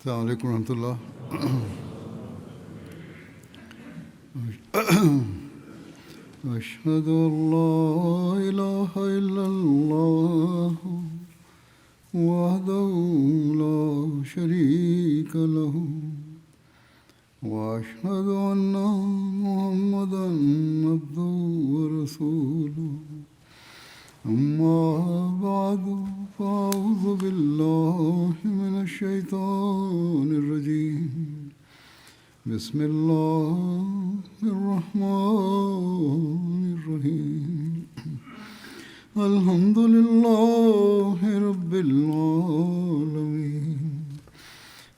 السلام علیکم ورحمۃ اللہ۔ اشہد ان لا الہ الا اللہ وحدہ لا شریک لہ واشہد ان محمدا عبدہ ورسولہ اما بعد فاعوذ باللہ من الشیطان الرجیم بسم اللہ الرحمن الرحیم الحمد للہ رب العالمین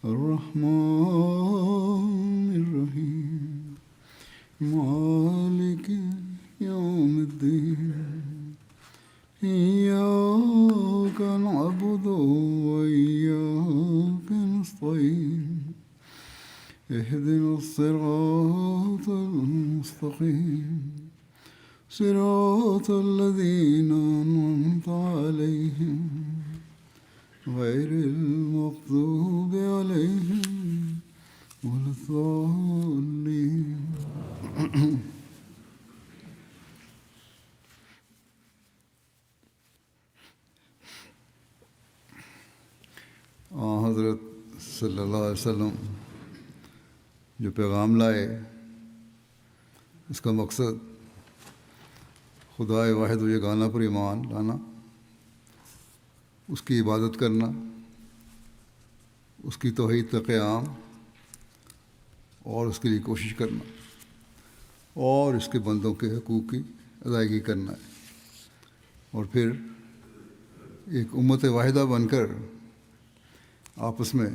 الرحمن الرحیم مالک یوم الدین إياك نعبد وإياك نستعين اهدنا الصراط المستقيم صراط الذين أنعمت عليهم غير المغضوب عليهم ولا الضالين حضرت صلی اللہ علیہ وسلم جو پیغام لائے اس کا مقصد خدائے واحد و یگانہ پر ایمان لانا، اس کی عبادت کرنا، اس کی توحید کا قیام اور اس کے لیے کوشش کرنا اور اس کے بندوں کے حقوق کی ادائیگی کرنا ہے، اور پھر ایک امت واحدہ بن کر آپس میں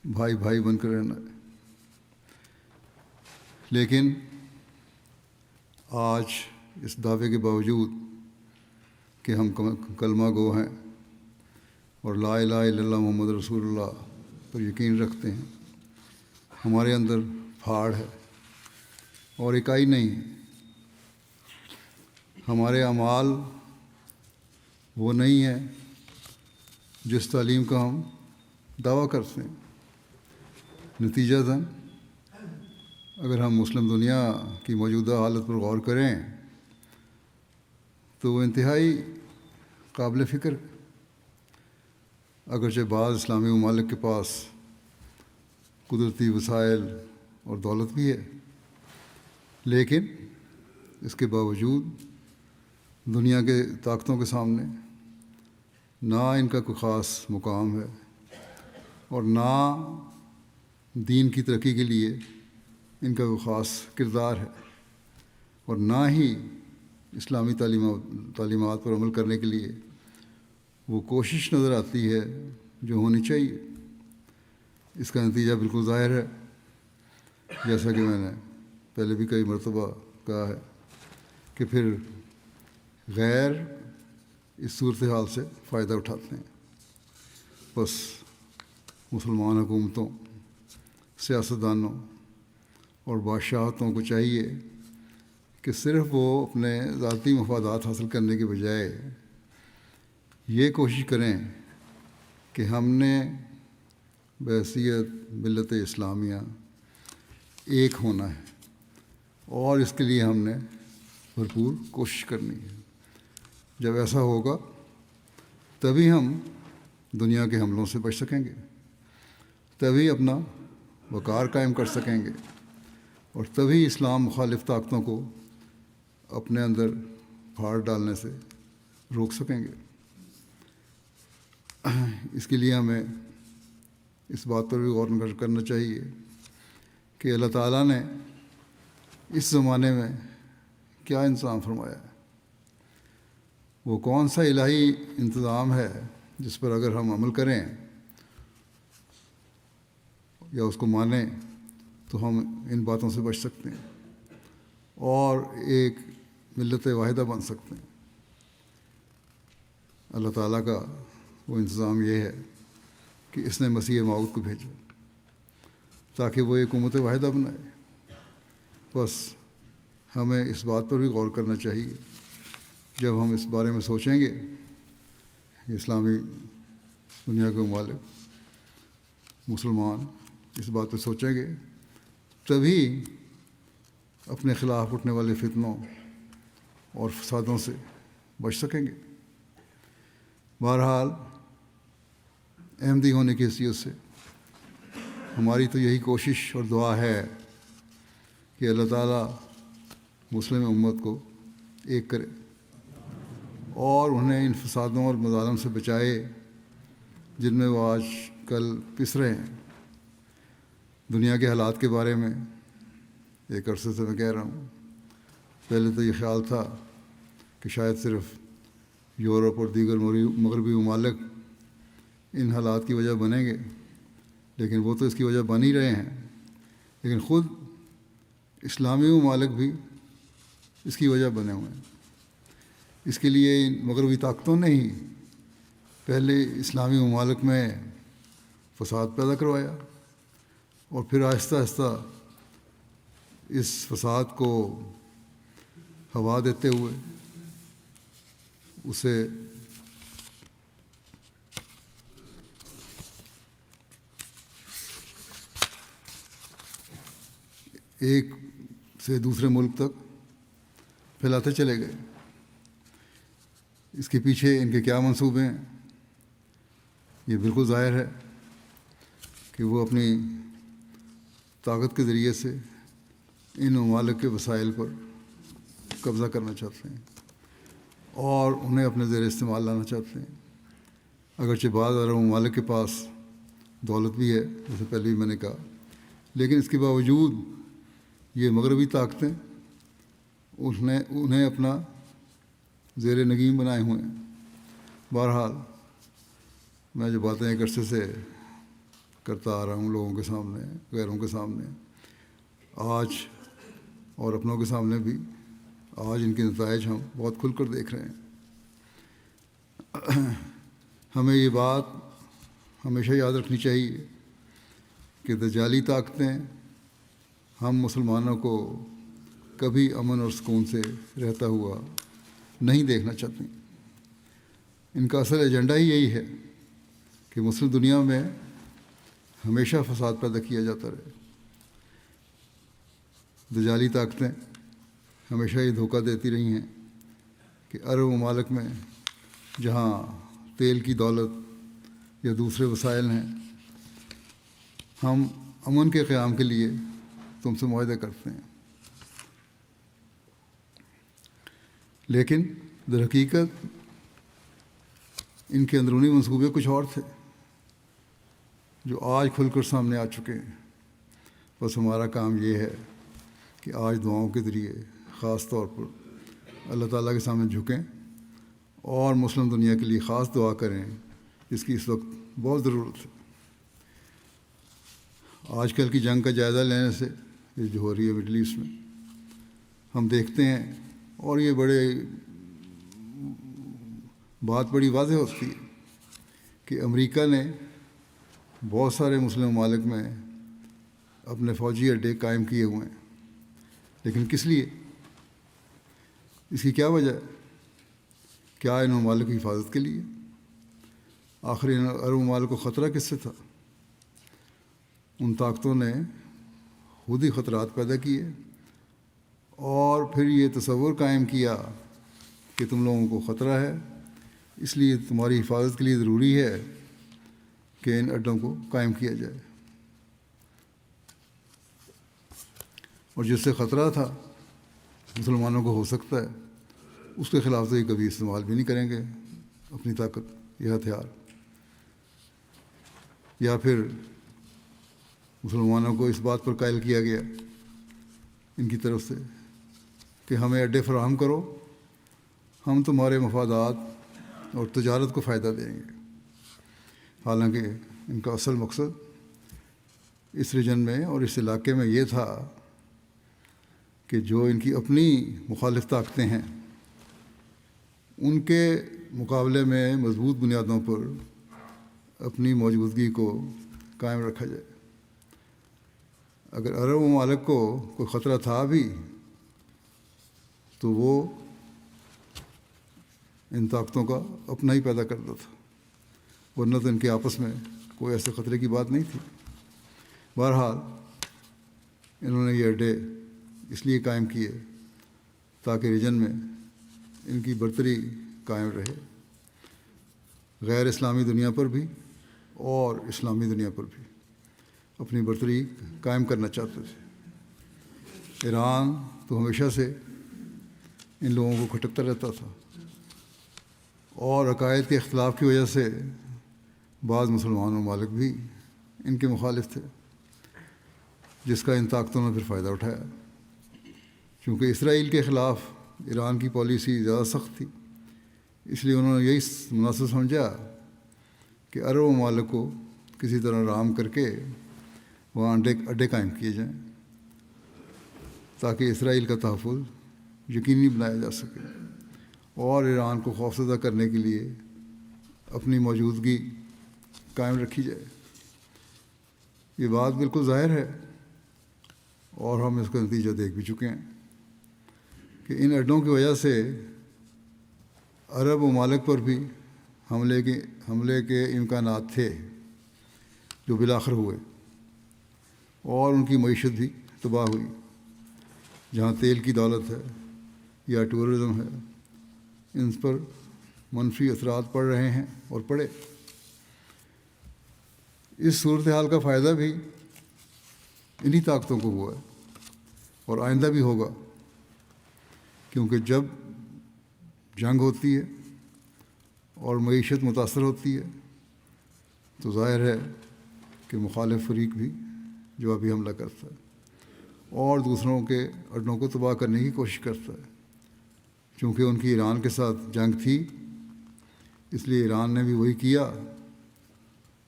بھائی بھائی بن کر رہنا ہے۔ لیکن آج اس دعوے کے باوجود کہ ہم کلمہ گو ہیں اور لا الہ الا اللہ محمد رسول اللہ پر یقین رکھتے ہیں، ہمارے اندر پھاڑ ہے اور اکائی نہیں ہے۔ ہمارے اعمال وہ نہیں ہیں جس تعلیم کا ہم دعویٰ کرتے ہیں۔ نتیجتاً اگر ہم مسلم دنیا کی موجودہ حالت پر غور کریں تو وہ انتہائی قابل فکر ہے۔ اگرچہ بعض اسلامی ممالک کے پاس قدرتی وسائل اور دولت بھی ہے، لیکن اس کے باوجود دنیا کے طاقتوں کے سامنے نہ ان کا کوئی خاص مقام ہے اور نہ دین کی ترقی کے لیے ان کا کوئی خاص کردار ہے، اور نہ ہی اسلامی تعلیمات پر عمل کرنے کے لیے وہ کوشش نظر آتی ہے جو ہونی چاہیے۔ اس کا نتیجہ بالکل ظاہر ہے، جیسا کہ میں نے پہلے بھی کئی مرتبہ کہا ہے کہ پھر غیر اس صورتحال سے فائدہ اٹھاتے ہیں۔ بس مسلمان حکومتوں، سیاستدانوں اور بادشاہتوں کو چاہیے کہ صرف وہ اپنے ذاتی مفادات حاصل کرنے کے بجائے یہ کوشش کریں کہ ہم نے بحیثیت ملت اسلامیہ ایک ہونا ہے، اور اس کے لیے ہم نے بھرپور کوشش کرنی ہے۔ جب ایسا ہوگا تبھی ہم دنیا کے حملوں سے بچ سکیں گے، تبھی اپنا وقار قائم کر سکیں گے، اور تبھی اسلام مخالف طاقتوں کو اپنے اندر پھاڑ ڈالنے سے روک سکیں گے۔ اس کے لیے ہمیں اس بات پر بھی غور کرنا چاہیے کہ اللہ تعالیٰ نے اس زمانے میں کیا انتظام فرمایا ہے۔ وہ کون سا الہی انتظام ہے جس پر اگر ہم عمل کریں یا اس کو مانیں تو ہم ان باتوں سے بچ سکتے ہیں اور ایک ملت واحدہ بن سکتے ہیں۔ اللہ تعالیٰ کا وہ انتظام یہ ہے کہ اس نے مسیح موعود کو بھیجا تاکہ وہ ایک امت واحدہ بنائے۔ بس ہمیں اس بات پر بھی غور کرنا چاہیے جب ہم اس بارے میں سوچیں گے اسلامی دنیا کے ممالک مسلمان اس بات پہ سوچیں گے تبھی اپنے خلاف اٹھنے والے فتنوں اور فسادوں سے بچ سکیں گے۔ بہرحال احمدی ہونے کی حیثیت سے ہماری تو یہی کوشش اور دعا ہے کہ اللہ تعالیٰ مسلم امت کو ایک کرے اور انہیں ان فسادوں اور مظالم سے بچائے جن میں وہ آج کل پس رہے ہیں۔ دنیا کے حالات کے بارے میں ایک عرصے سے میں کہہ رہا ہوں، پہلے تو یہ خیال تھا کہ شاید صرف یورپ اور دیگر مغربی ممالک ان حالات کی وجہ بنیں گے، لیکن وہ تو اس کی وجہ بن ہی رہے ہیں، لیکن خود اسلامی ممالک بھی اس کی وجہ بنے ہوئے ہیں۔ اس کے لیے ان مغربی طاقتوں نے ہی پہلے اسلامی ممالک میں فساد پیدا کروایا اور پھر آہستہ آہستہ اس فساد کو ہوا دیتے ہوئے اسے ایک سے دوسرے ملک تک پھیلاتے چلے گئے۔ اس کے پیچھے ان کے کیا منصوبے ہیں، یہ بالکل ظاہر ہے کہ وہ اپنی طاقت کے ذریعے سے ان ممالک کے وسائل پر قبضہ کرنا چاہتے ہیں اور انہیں اپنے زیر استعمال لانا چاہتے ہیں۔ اگرچہ بعض عرب ممالک کے پاس دولت بھی ہے، جیسے پہلے بھی میں نے کہا، لیکن اس کے باوجود یہ مغربی طاقتیں انہیں اپنا زیر نگین بنائے ہوئے ہیں۔ بہرحال میں جو باتیں ایک عرصے سے کرتا آ رہا ہوں لوگوں کے سامنے، غیروں کے سامنے، آج اور اپنوں کے سامنے بھی، آج ان کے نتائج ہم بہت کھل کر دیکھ رہے ہیں۔ ہمیں یہ بات ہمیشہ یاد رکھنی چاہیے کہ دجالی طاقتیں ہم مسلمانوں کو کبھی امن اور سکون سے رہتا ہوا نہیں دیکھنا چاہتی۔ ان کا اصل ایجنڈا ہی یہی ہے کہ مسلم دنیا میں ہمیشہ فساد پیدا کیا جاتا رہے۔ دجالی طاقتیں ہمیشہ یہ دھوکہ دیتی رہی ہیں کہ عرب ممالک میں جہاں تیل کی دولت یا دوسرے وسائل ہیں، ہم امن کے قیام کے لیے تم سے معاہدے کرتے ہیں، لیکن در حقیقت ان کے اندرونی منصوبے کچھ اور تھے جو آج کھل کر سامنے آ چکے ہیں۔ بس ہمارا کام یہ ہے کہ آج دعاؤں کے ذریعے خاص طور پر اللہ تعالیٰ کے سامنے جھکیں اور مسلم دنیا کے لیے خاص دعا کریں، جس کی اس وقت بہت ضرورت ہے۔ آج کل کی جنگ کا جائزہ لینے سے، یہ جو ہو رہی ہے مڈل ایسٹ میں، ہم دیکھتے ہیں اور یہ بات بڑی واضح ہوتی ہے کہ امریکہ نے بہت سارے مسلم ممالک میں اپنے فوجی اڈے قائم کیے ہوئے ہیں، لیکن کس لیے؟ اس کی کیا وجہ ہے؟ کیا ان ممالک کی حفاظت کے لیے؟ آخر ان عرب ممالک کو خطرہ کس سے تھا؟ ان طاقتوں نے خود ہی خطرات پیدا کیے اور پھر یہ تصور قائم کیا کہ تم لوگوں کو خطرہ ہے، اس لیے تمہاری حفاظت کے لیے ضروری ہے کہ ان اڈوں کو قائم کیا جائے، اور جس سے خطرہ تھا مسلمانوں کو ہو سکتا ہے، اس کے خلاف تو یہ کبھی استعمال بھی نہیں کریں گے اپنی طاقت یا ہتھیار۔ یا پھر مسلمانوں کو اس بات پر قائل کیا گیا ان کی طرف سے کہ ہمیں اڈے فراہم کرو، ہم تمہارے مفادات اور تجارت کو فائدہ دیں گے۔ حالانکہ ان کا اصل مقصد اس ریجن میں اور اس علاقے میں یہ تھا کہ جو ان کی اپنی مخالف طاقتیں ہیں ان کے مقابلے میں مضبوط بنیادوں پر اپنی موجودگی کو قائم رکھا جائے۔ اگر عرب ممالک کو کوئی خطرہ تھا بھی تو وہ ان طاقتوں کا اپنا ہی پیدا کرتا تھا، ورنہ تو ان کے آپس میں کوئی ایسے خطرے کی بات نہیں تھی۔ بہرحال انہوں نے یہ اڈے اس لیے قائم کیے تاکہ ریجن میں ان کی برتری قائم رہے، غیر اسلامی دنیا پر بھی اور اسلامی دنیا پر بھی اپنی برتری قائم کرنا چاہتے تھے۔ ایران تو ہمیشہ سے ان لوگوں کو کھٹکتا رہتا تھا، اور عقائد کے اختلاف کی وجہ سے بعض مسلمان ممالک بھی ان کے مخالف تھے، جس کا ان طاقتوں نے پھر فائدہ اٹھایا۔ چونکہ اسرائیل کے خلاف ایران کی پالیسی زیادہ سخت تھی، اس لیے انہوں نے یہی مناسب سمجھا کہ عرب ممالک کو کسی طرح رام کر کے وہاں اڈے قائم کیے جائیں تاکہ اسرائیل کا تحفظ یقینی بنایا جا سکے اور ایران کو خوفزدہ کرنے کے لیے اپنی موجودگی قائم رکھی جائے۔ یہ بات بالکل ظاہر ہے اور ہم اس کا نتیجہ دیکھ بھی چکے ہیں کہ ان اڈوں کی وجہ سے عرب ممالک پر بھی حملے کے امکانات تھے جو بالآخر ہوئے، اور ان کی معیشت بھی تباہ ہوئی۔ جہاں تیل کی دولت ہے یا ٹورزم ہے، ان پر منفی اثرات پڑ رہے ہیں اور پڑے۔ اس صورتحال کا فائدہ بھی انہی طاقتوں کو ہوا ہے اور آئندہ بھی ہوگا، کیونکہ جب جنگ ہوتی ہے اور معیشت متاثر ہوتی ہے تو ظاہر ہے کہ مخالف فریق بھی جوابی حملہ کرتا ہے اور دوسروں کے اڈوں کو تباہ کرنے کی کوشش کرتا ہے۔ چونکہ ان کی ایران کے ساتھ جنگ تھی، اس لیے ایران نے بھی وہی کیا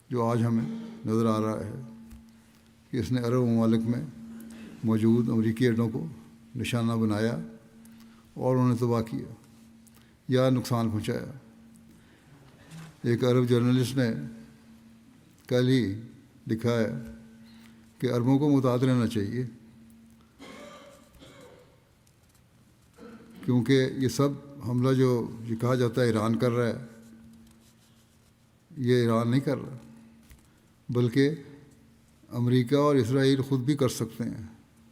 جو آج ہمیں نظر آ رہا ہے کہ اس نے عرب ممالک میں موجود امریکی اڈوں کو نشانہ بنایا اور انہیں تباہ کیا یا نقصان پہنچایا۔ ایک عرب جرنلسٹ نے کل ہی لکھا ہے کہ عربوں کو محتاط رہنا چاہیے، کیونکہ یہ سب حملہ جو یہ کہا جاتا ہے ایران کر رہا ہے، یہ ایران نہیں کر رہا، بلکہ امریکہ اور اسرائیل خود بھی کر سکتے ہیں۔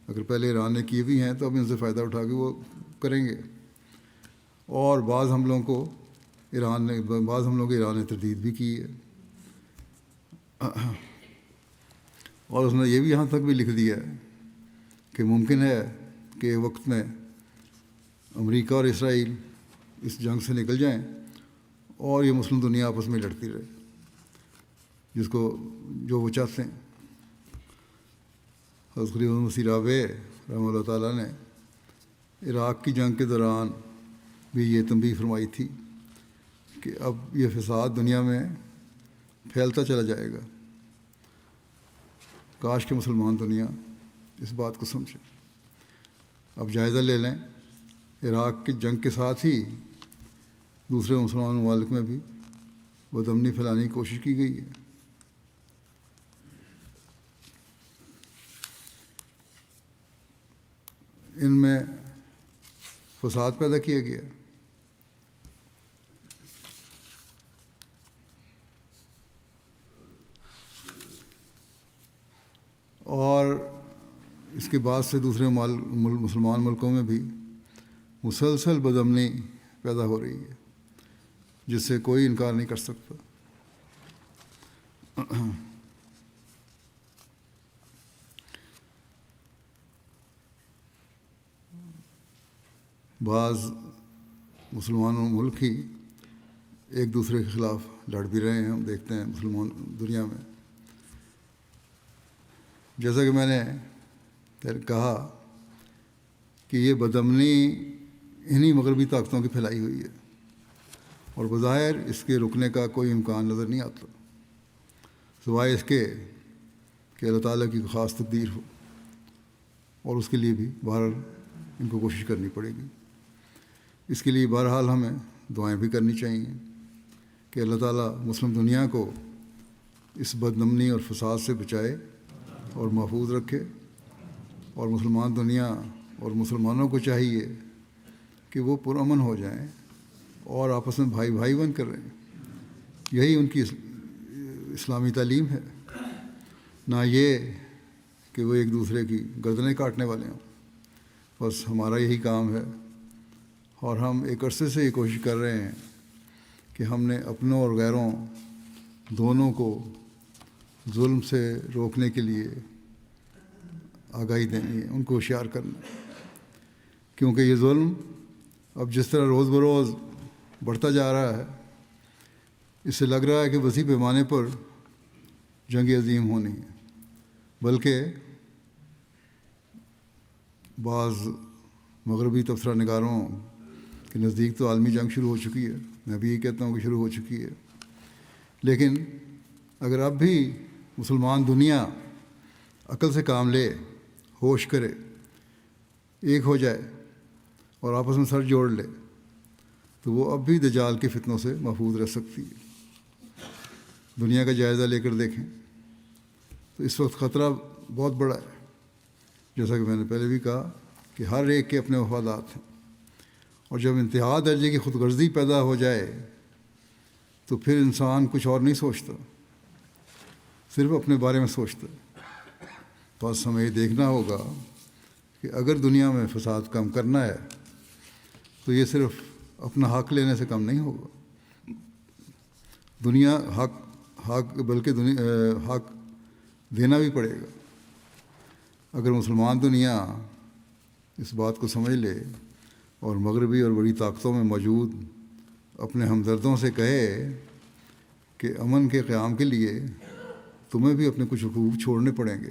اگر پہلے ایران نے کیے بھی ہیں تو اب ان سے فائدہ اٹھا کے وہ کریں گے، اور بعض حملوں کو ایران نے تردید بھی کی ہے، اور اس نے یہ بھی یہاں تک بھی لکھ دیا ہے کہ ممکن ہے کہ ایک وقت میں امریکہ اور اسرائیل اس جنگ سے نکل جائیں اور یہ مسلم دنیا آپس میں لڑتی رہے، جو وہ چاہتے ہیں۔ حضرت خلیفہ مسیح رابع رحمہ اللہ تعالیٰ نے عراق کی جنگ کے دوران بھی یہ تنبیہ فرمائی تھی کہ اب یہ فساد دنیا میں پھیلتا چلا جائے گا، کاش کہ مسلمان دنیا اس بات کو سمجھے۔ اب جائزہ لے لیں، عراق کی جنگ کے ساتھ ہی دوسرے مسلمان ممالک میں بھی بدامنی پھیلانے کی کوشش کی گئی ہے۔ ان میں فساد پیدا کیا گیا، اور اس کے بعد سے دوسرے مسلمان ملکوں میں بھی مسلسل بدامنی پیدا ہو رہی ہے، جس سے کوئی انکار نہیں کر سکتا۔ بعض مسلمان ملک ہی ایک دوسرے کے خلاف لڑ بھی رہے ہیں، ہم دیکھتے ہیں مسلمان دنیا میں۔ جیسا کہ میں نے کہا کہ یہ بدامنی انہی مغربی طاقتوں کی پھیلائی ہوئی ہے، اور بظاہر اس کے رکنے کا کوئی امکان نظر نہیں آتا، سوائے اس کے کہ اللہ تعالیٰ کی خاص تقدیر ہو، اور اس کے لیے بھی بہرحال ان کو کوشش کرنی پڑے گی۔ اس کے لیے بہرحال ہمیں دعائیں بھی کرنی چاہیے کہ اللہ تعالیٰ مسلم دنیا کو اس بدامنی اور فساد سے بچائے اور محفوظ رکھے، اور مسلمان دنیا اور مسلمانوں کو چاہیے کہ وہ پرامن ہو جائیں اور آپس میں بھائی بھائی بن کر رہیں۔ یہی ان کی اسلامی تعلیم ہے، نہ یہ کہ وہ ایک دوسرے کی گردنیں کاٹنے والے ہوں. بس ہمارا یہی کام ہے، اور ہم ایک عرصے سے یہ کوشش کر رہے ہیں کہ ہم نے اپنوں اور غیروں دونوں کو ظلم سے روکنے کے لیے آگاہی دینی ہے، ان کو ہوشیار کرنا، کیونکہ یہ ظلم اب جس طرح روز بروز بڑھتا جا رہا ہے، اس سے لگ رہا ہے کہ وسیع پیمانے پر جنگ عظیم ہونی ہے. بلکہ بعض مغربی تبصرہ نگاروں کے نزدیک تو عالمی جنگ شروع ہو چکی ہے. میں بھی یہ کہتا ہوں کہ شروع ہو چکی ہے. لیکن اگر اب بھی مسلمان دنیا عقل سے کام لے، ہوش کرے، ایک ہو جائے اور آپس میں سر جوڑ لے، تو وہ اب بھی دجال کے فتنوں سے محفوظ رہ سکتی ہے. دنیا کا جائزہ لے کر دیکھیں تو اس وقت خطرہ بہت بڑا ہے. جیسا کہ میں نے پہلے بھی کہا کہ ہر ایک کے اپنے مفادات ہیں، اور جب انتہا درجے کی خود غرضی پیدا ہو جائے تو پھر انسان کچھ اور نہیں سوچتا، صرف اپنے بارے میں سوچتا ہے. بس ہمیں یہ دیکھنا ہوگا کہ اگر دنیا میں فساد کم کرنا ہے تو یہ صرف اپنا حق لینے سے کم نہیں ہوگا. دنیا حق بلکہ حق دینا بھی پڑے گا. اگر مسلمان دنیا اس بات کو سمجھ لے اور مغربی اور بڑی طاقتوں میں موجود اپنے ہمدردوں سے کہے کہ امن کے قیام کے لیے تمہیں بھی اپنے کچھ حقوق چھوڑنے پڑیں گے،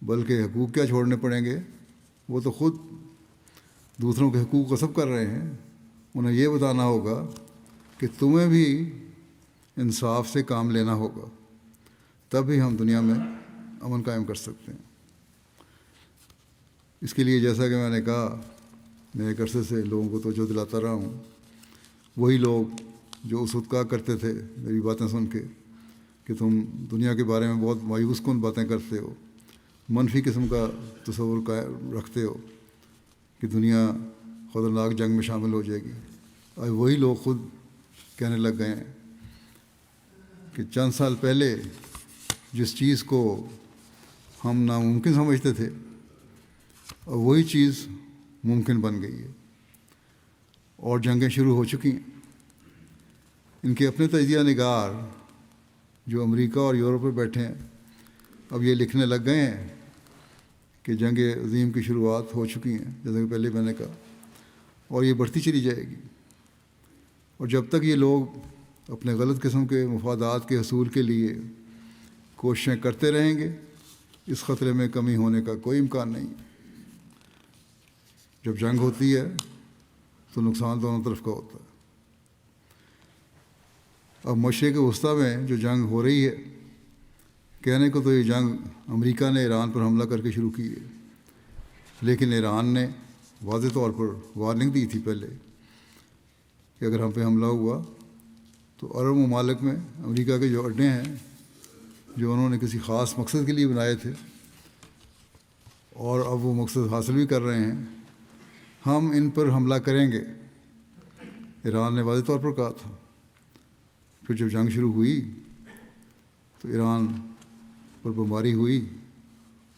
بلکہ حقوق کیا چھوڑنے پڑیں گے، وہ تو خود دوسروں کے حقوق غصب کر رہے ہیں. انہیں یہ بتانا ہوگا کہ تمہیں بھی انصاف سے کام لینا ہوگا، تب ہی ہم دنیا میں امن قائم کر سکتے ہیں. اس کے لیے جیسا کہ میں نے کہا، میں ایک عرصے سے لوگوں کو توجہ دلاتا رہا ہوں. وہی لوگ جو اس وقت کہا کرتے تھے میری باتیں سن کے کہ تم دنیا کے بارے میں بہت مایوس کن باتیں کرتے ہو، منفی قسم کا تصور رکھتے ہو کہ دنیا خطرناک جنگ میں شامل ہو جائے گی، اور وہی لوگ خود کہنے لگ گئے ہیں کہ چند سال پہلے جس چیز کو ہم ناممکن سمجھتے تھے، اور وہی چیز ممکن بن گئی ہے، اور جنگیں شروع ہو چکی ہیں. ان کے اپنے تجزیہ نگار جو امریکہ اور یورپ میں بیٹھے ہیں اب یہ لکھنے لگ گئے ہیں کہ جنگ عظیم کی شروعات ہو چکی ہیں، جیسا کہ پہلے میں نے کہا، اور یہ بڑھتی چلی جائے گی. اور جب تک یہ لوگ اپنے غلط قسم کے مفادات کے حصول کے لیے کوششیں کرتے رہیں گے، اس خطرے میں کمی ہونے کا کوئی امکان نہیں. جب جنگ ہوتی ہے تو نقصان دونوں طرف کا ہوتا ہے. اب مشرق وسطیٰ میں جو جنگ ہو رہی ہے، کہنے کو تو یہ جنگ امریکہ نے ایران پر حملہ کر کے شروع کی ہے، لیکن ایران نے واضح طور پر وارننگ دی تھی پہلے کہ اگر ہم پہ حملہ ہوا تو عرب ممالک میں امریکہ کے جو اڈے ہیں، جو انہوں نے کسی خاص مقصد کے لیے بنائے تھے اور اب وہ مقصد حاصل بھی کر رہے ہیں، ہم ان پر حملہ کریں گے. ایران نے واضح طور پر کہا تھا. پھر جب جنگ شروع ہوئی تو ایران پر بمباری ہوئی،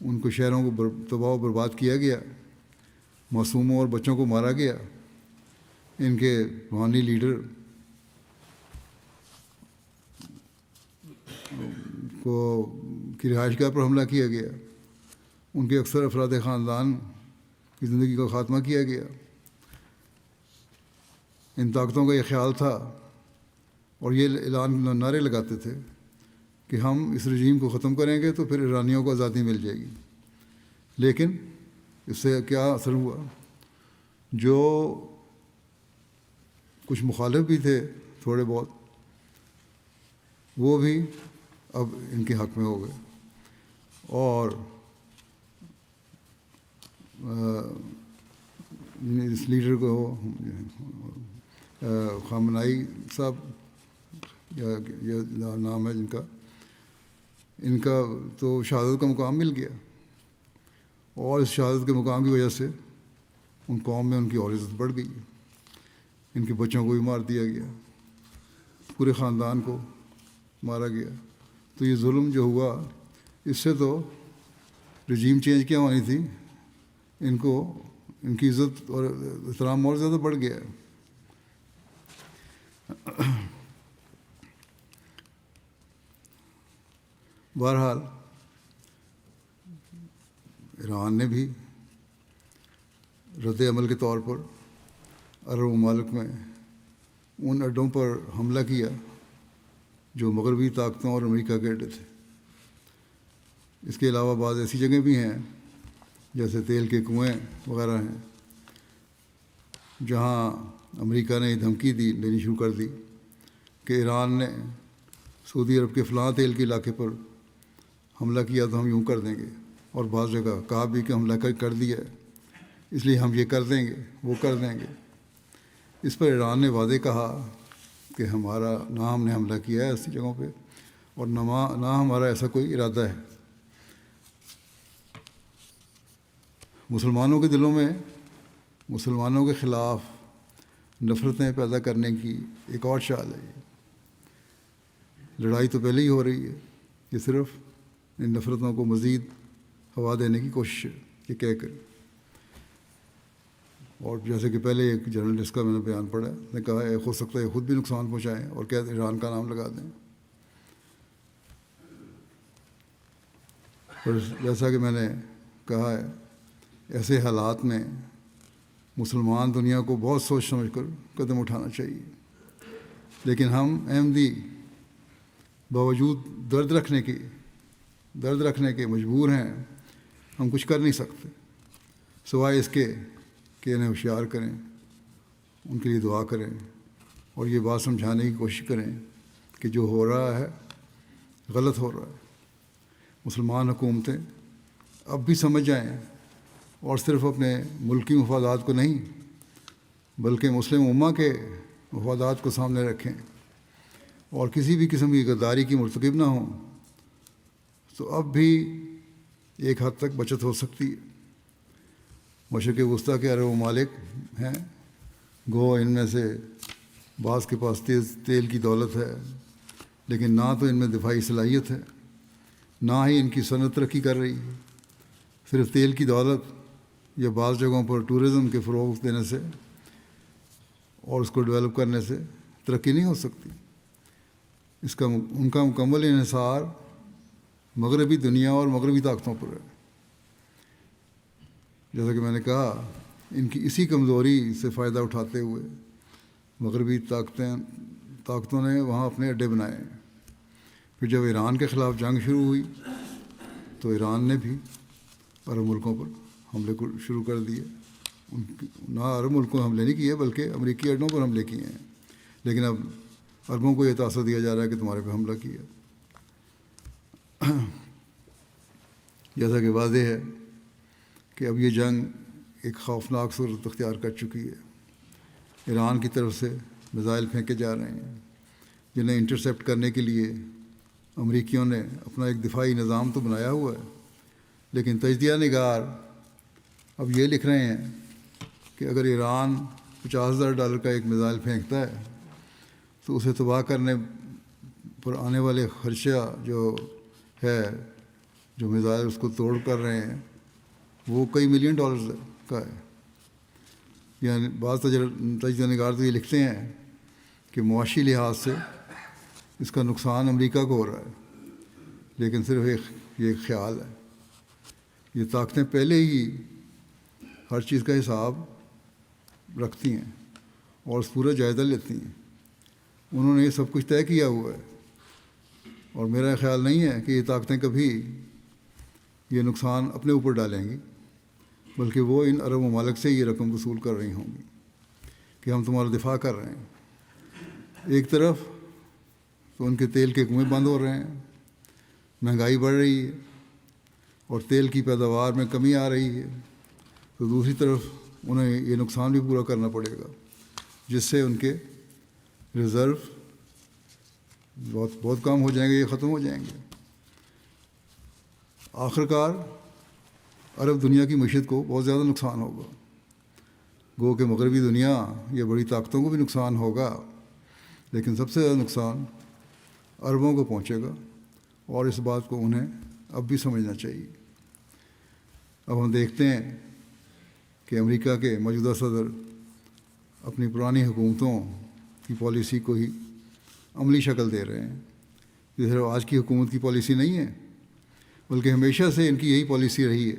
ان کو شہروں کو تباہ و برباد کیا گیا، معصوموں اور بچوں کو مارا گیا، ان کے روحانی لیڈر کی رہائش گاہ پر حملہ کیا گیا، ان کے اکثر افراد خاندان کی زندگی کا خاتمہ کیا گیا. ان طاقتوں کا یہ خیال تھا اور یہ اعلان نعرے لگاتے تھے کہ ہم اس رجیم کو ختم کریں گے تو پھر ایرانیوں کو آزادی مل جائے گی. لیکن اس سے کیا اثر ہوا؟ جو کچھ مخالف بھی تھے تھوڑے بہت، وہ بھی اب ان کے حق میں ہو گئے، اور اس لیڈر کو خامنائی صاحب یا نام ہے ان کا تو شہادت کا مقام مل گیا، اور اس شہادت کے مقام کی وجہ سے ان قوم میں ان کی اور عزت بڑھ گئی. ان کے بچوں کو بھی مار دیا گیا، پورے خاندان کو مارا گیا. تو یہ ظلم جو ہوا، اس سے تو رجیم چینج کیا ہونی تھی، ان کو ان کی عزت اور احترام اور زیادہ بڑھ گیا ہے۔ بہرحال ایران نے بھی رد عمل کے طور پر عرب ممالک میں ان اڈوں پر حملہ کیا جو مغربی طاقتوں اور امریکہ کے اڈے تھے۔ اس کے علاوہ بعض ایسی جگہیں بھی ہیں جیسے تیل کے کنویں وغیرہ ہیں جہاں امریکہ نے دھمکی دینی شروع کر دی کہ ایران نے سعودی عرب کے فلاں تیل کے علاقے پر حملہ کیا تو ہم یوں کر دیں گے، اور بعض جگہ کہا بھی کہ حملہ کر دیا ہے اس لیے ہم یہ کر دیں گے وہ کر دیں گے۔ اس پر ایران نے واضح کہا کہ نہ ہم نے حملہ کیا ہے ایسی جگہوں پہ، اور نہ ہمارا ایسا کوئی ارادہ ہے۔ مسلمانوں کے دلوں میں مسلمانوں کے خلاف نفرتیں پیدا کرنے کی ایک اور چال ہے۔ لڑائی تو پہلے ہی ہو رہی ہے، یہ صرف ان نفرتوں کو مزید ہوا دینے کی کوشش ہے، یہ کہہ کر۔ اور جیسے کہ پہلے ایک جرنلسٹ کا میں نے بیان پڑھا، اس نے کہا ہے ہو سکتا ہے خود بھی نقصان پہنچائیں اور کہتے ایران کا نام لگا دیں۔ اور جیسا کہ میں نے کہا ہے، ایسے حالات میں مسلمان دنیا کو بہت سوچ سمجھ کر قدم اٹھانا چاہیے، لیکن ہم احمدی باوجود درد رکھنے کے مجبور ہیں۔ ہم کچھ کر نہیں سکتے سوائے اس کے کہ انہیں ہوشیار کریں، ان کے لیے دعا کریں اور یہ بات سمجھانے کی کوشش کریں کہ جو ہو رہا ہے غلط ہو رہا ہے۔ مسلمان حکومتیں اب بھی سمجھ جائیں اور صرف اپنے ملکی مفادات کو نہیں بلکہ مسلم امہ کے مفادات کو سامنے رکھیں اور کسی بھی قسم کی غداری کی مرتکب نہ ہوں، تو اب بھی ایک حد تک بچت ہو سکتی ہے۔ مشرق وسطیٰ کے عرب ممالک ہیں، گو ان میں سے بعض کے پاس تیل کی دولت ہے، لیکن نہ تو ان میں دفاعی صلاحیت ہے، نہ ہی ان کی صنعت ترقی کر رہی ہے۔ صرف تیل کی دولت یا بعض جگہوں پر ٹورزم کے فروغ دینے سے اور اس کو ڈیولپ کرنے سے ترقی نہیں ہو سکتی۔ ان کا مکمل انحصار مغربی دنیا اور مغربی طاقتوں پر ہے۔ جیسا کہ میں نے کہا، ان کی اسی کمزوری سے فائدہ اٹھاتے ہوئے مغربی طاقتوں نے وہاں اپنے اڈے بنائے ہیں۔ پھر جب ایران کے خلاف جنگ شروع ہوئی تو ایران نے بھی عرب ملکوں پر حملے کو شروع کر دیے۔ نہ عرب ملکوں حملے نہیں کیے بلکہ امریکی اڈوں پر حملے کیے ہیں، لیکن اب عربوں کو یہ تاثر دیا جا رہا ہے کہ تمہارے پہ حملہ کیا۔ جیسا کہ واضح ہے کہ اب یہ جنگ ایک خوفناک صورت اختیار کر چکی ہے۔ ایران کی طرف سے میزائل پھینکے جا رہے ہیں جنہیں انٹرسیپٹ کرنے کے لیے امریکیوں نے اپنا ایک دفاعی نظام تو بنایا ہوا ہے، لیکن تجزیہ نگار اب یہ لکھ رہے ہیں کہ اگر ایران $50,000 کا ایک میزائل پھینکتا ہے تو اسے تباہ کرنے پر آنے والے خرچہ جو ہے، جو میزائل اس کو توڑ کر رہے ہیں، وہ کئی $1 ملین کا ہے۔ یعنی بعض تجزیہ نگار تو یہ لکھتے ہیں کہ معاشی لحاظ سے اس کا نقصان امریکہ کو ہو رہا ہے، لیکن صرف یہ ایک خیال ہے۔ یہ طاقتیں پہلے ہی ہر چیز کا حساب رکھتی ہیں اور اس پورا جائزہ لیتی ہیں۔ انہوں نے یہ سب کچھ طے کیا ہوا ہے، اور میرا خیال نہیں ہے کہ یہ طاقتیں کبھی یہ نقصان اپنے اوپر ڈالیں گی، بلکہ وہ ان عرب ممالک سے یہ رقم وصول کر رہی ہوں گی کہ ہم تمہارا دفاع کر رہے ہیں۔ ایک طرف تو ان کے تیل کے کنویں بند ہو رہے ہیں، مہنگائی بڑھ رہی ہے اور تیل کی پیداوار میں کمی آ رہی ہے، تو دوسری طرف انہیں یہ نقصان بھی پورا کرنا پڑے گا، جس سے ان کے ریزرو بہت کم ہو جائیں گے، یہ ختم ہو جائیں گے۔ آخرکار عرب دنیا کی معیشت کو بہت زیادہ نقصان ہوگا، گو کہ مغربی دنیا یا بڑی طاقتوں کو بھی نقصان ہوگا، لیکن سب سے زیادہ نقصان عربوں کو پہنچے گا، اور اس بات کو انہیں اب بھی سمجھنا چاہیے۔ اب ہم دیکھتے ہیں کہ امریکہ کے موجودہ صدر اپنی پرانی حکومتوں کی پالیسی کو ہی عملی شکل دے رہے ہیں. یہ صرف آج کی حکومت کی پالیسی نہیں ہے، بلکہ ہمیشہ سے ان کی یہی پالیسی رہی ہے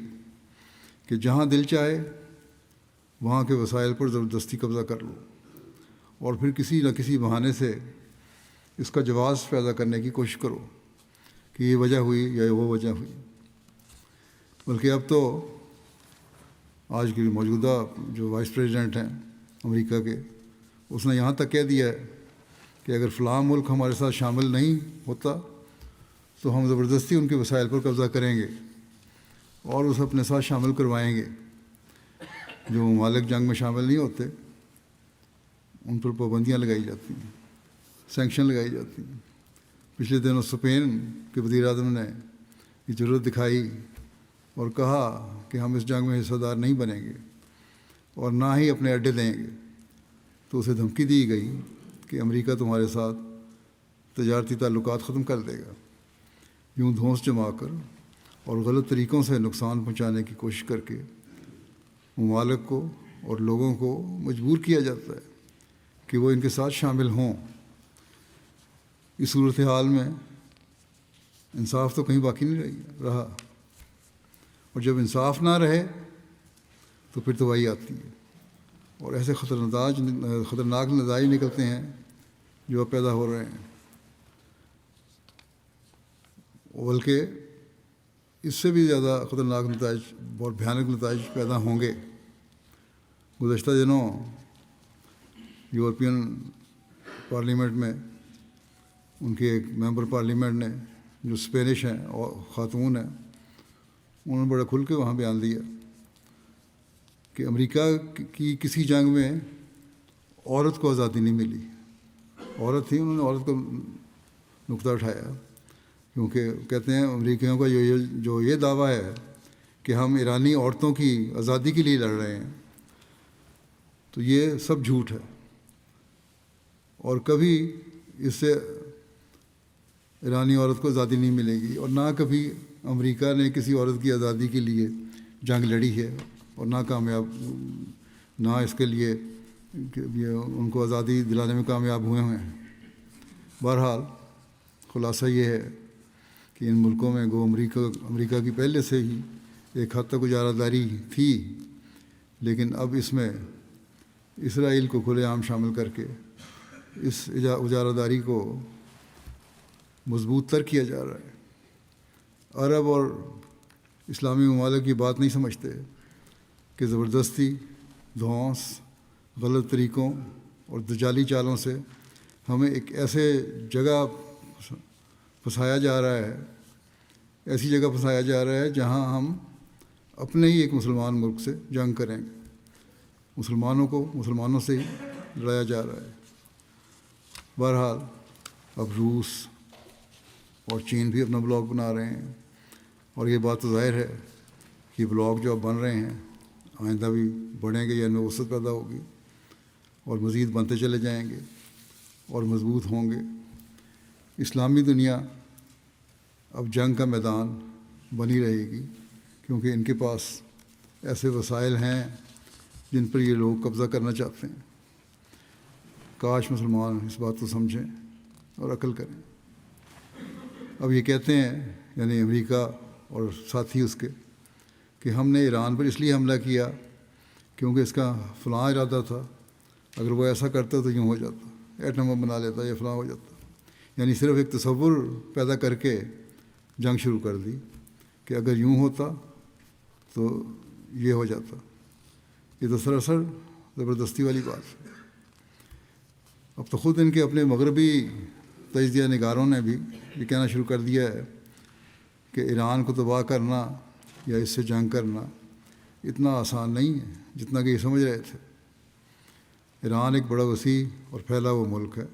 کہ جہاں دل چاہے وہاں کے وسائل پر زبردستی قبضہ کر لو، اور پھر کسی نہ کسی بہانے سے اس کا جواز پیدا کرنے کی کوشش کرو کہ یہ وجہ ہوئی یا وہ وجہ ہوئی. بلکہ اب تو آج کی موجودہ جو وائس پریزیڈنٹ ہیں امریکہ کے، اس نے یہاں تک کہہ دیا ہے کہ اگر فلاں ملک ہمارے ساتھ شامل نہیں ہوتا تو ہم زبردستی ان کے وسائل پر قبضہ کریں گے اور اسے اپنے ساتھ شامل کروائیں گے. جو ممالک جنگ میں شامل نہیں ہوتے ان پر پابندیاں لگائی جاتی ہیں، سینکشن لگائی جاتی ہیں. پچھلے دنوں اسپین کے وزیر اعظم نے یہ ضرورت دکھائی اور کہا کہ ہم اس جنگ میں حصہ دار نہیں بنیں گے اور نہ ہی اپنے اڈے دیں گے. تو اسے دھمکی دی گئی کہ امریکہ تمہارے ساتھ تجارتی تعلقات ختم کر دے گا. یوں دھونس جما کر اور غلط طریقوں سے نقصان پہنچانے کی کوشش کر کے ممالک کو اور لوگوں کو مجبور کیا جاتا ہے کہ وہ ان کے ساتھ شامل ہوں. اس صورتحال میں انصاف تو کہیں باقی نہیں رہا، اور جب انصاف نہ رہے تو پھر تباہی آتی ہے اور ایسے خطرناک نتائج نکلتے ہیں جو اب پیدا ہو رہے ہیں. بلکہ اس سے بھی زیادہ خطرناک نتائج، بہت بھیانک نتائج پیدا ہوں گے. گزشتہ دنوں یورپین پارلیمنٹ میں ان کے ایک ممبر پارلیمنٹ نے، جو اسپینش ہیں اور خاتون ہیں، انہوں نے بڑا کھل کے وہاں بیان دیا کہ امریکہ کی کسی جنگ میں عورت کو آزادی نہیں ملی. عورت تھی، انہوں نے عورت کو نقطہ اٹھایا، کیونکہ کہتے ہیں امریکیوں کا جو یہ دعویٰ ہے کہ ہم ایرانی عورتوں کی آزادی کے لیے لڑ رہے ہیں، تو یہ سب جھوٹ ہے، اور کبھی اس سے ایرانی عورت کو آزادی نہیں ملے گی، اور نہ کبھی امریکہ نے کسی عورت کی آزادی کے لیے جنگ لڑی ہے اور نہ کامیاب، نہ اس کے لیے ان کو آزادی دلانے میں کامیاب ہوئے ہیں. بہرحال خلاصہ یہ ہے کہ ان ملکوں میں گو امریکہ کی پہلے سے ہی ایک حد تک اجارہ داری تھی، لیکن اب اس میں اسرائیل کو کھلے عام شامل کر کے اس اجارہ داری کو مضبوط تر کیا جا رہا ہے. عرب اور اسلامی ممالک یہ بات نہیں سمجھتے کہ زبردستی، دھونس، غلط طریقوں اور دجالی چالوں سے ہمیں ایک ایسے جگہ پھنسایا جا رہا ہے، ایسی جگہ پھنسایا جا رہا ہے جہاں ہم اپنے ہی ایک مسلمان ملک سے جنگ کریں گے. مسلمانوں کو مسلمانوں سے ہی لڑایا جا رہا ہے. بہرحال اب روس اور چین بھی اپنا بلاک بنا رہے ہیں، اور یہ بات تو ظاہر ہے کہ بلاک جو اب بن رہے ہیں آئندہ بھی بڑھیں گے یا وسعت پیدا ہوگی اور مزید بنتے چلے جائیں گے اور مضبوط ہوں گے. اسلامی دنیا اب جنگ کا میدان بنی رہے گی، کیونکہ ان کے پاس ایسے وسائل ہیں جن پر یہ لوگ قبضہ کرنا چاہتے ہیں. کاش مسلمان اس بات کو سمجھیں اور عقل کریں. اب یہ کہتے ہیں، یعنی امریکہ اور ساتھی اس کے، کہ ہم نے ایران پر اس لیے حملہ کیا کیونکہ اس کا فلاں ارادہ تھا، اگر وہ ایسا کرتا تو یوں ہو جاتا، ایٹم بم بنا لیتا یا فلاں ہو جاتا. یعنی صرف ایک تصور پیدا کر کے جنگ شروع کر دی کہ اگر یوں ہوتا تو یہ ہو جاتا. یہ تو سراسر زبردستی والی بات ہے. اب تو خود ان کے اپنے مغربی تجزیہ نگاروں نے بھی یہ کہنا شروع کر دیا ہے کہ ایران کو تباہ کرنا یا اس سے جنگ کرنا اتنا آسان نہیں ہے جتنا کہ یہ سمجھ رہے تھے. ایران ایک بڑا وسیع اور پھیلا ہوا ملک ہے،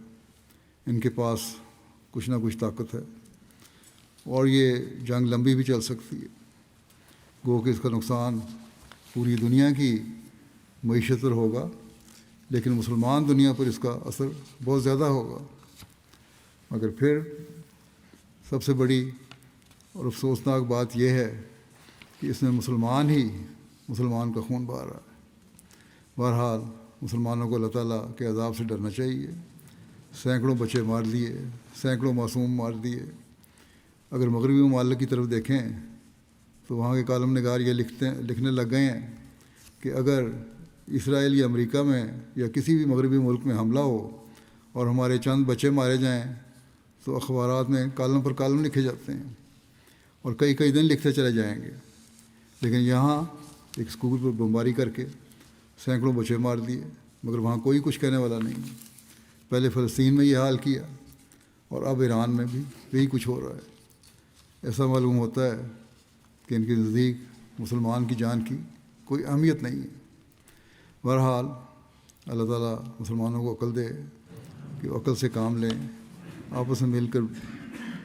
ان کے پاس کچھ نہ کچھ طاقت ہے، اور یہ جنگ لمبی بھی چل سکتی ہے. گو کہ اس کا نقصان پوری دنیا کی معیشت پر ہوگا، لیکن مسلمان دنیا پر اس کا اثر بہت زیادہ ہوگا. مگر پھر سب سے بڑی اور افسوسناک بات یہ ہے کہ اس میں مسلمان کا خون بہا رہا ہے۔ بہرحال مسلمانوں کو اللہ تعالیٰ کے عذاب سے ڈرنا چاہیے۔ سینکڑوں بچے مار دیے، سینکڑوں معصوم مار دیے۔ اگر مغربی ممالک کی طرف دیکھیں تو وہاں کے کالم نگار یہ لکھنے لگ گئے ہیں کہ اگر اسرائیل یا امریکہ میں یا کسی بھی مغربی ملک میں حملہ ہو اور ہمارے چند بچے مارے جائیں تو اخبارات میں کالم پر کالم لکھے جاتے ہیں اور کئی کئی دن لکھتے چلے جائیں گے۔ لیکن یہاں ایک اسکول پر بمباری کر کے سینکڑوں بچے مار دیے، مگر وہاں کوئی کچھ کہنے والا نہیں۔ پہلے فلسطین میں یہ حال کیا اور اب ایران میں بھی یہی کچھ ہو رہا ہے۔ ایسا معلوم ہوتا ہے کہ ان کے نزدیک مسلمان کی جان کی کوئی اہمیت نہیں ہے۔ بہرحال اللہ تعالیٰ مسلمانوں کو عقل دے کہ وہ عقل سے کام لیں، آپس میں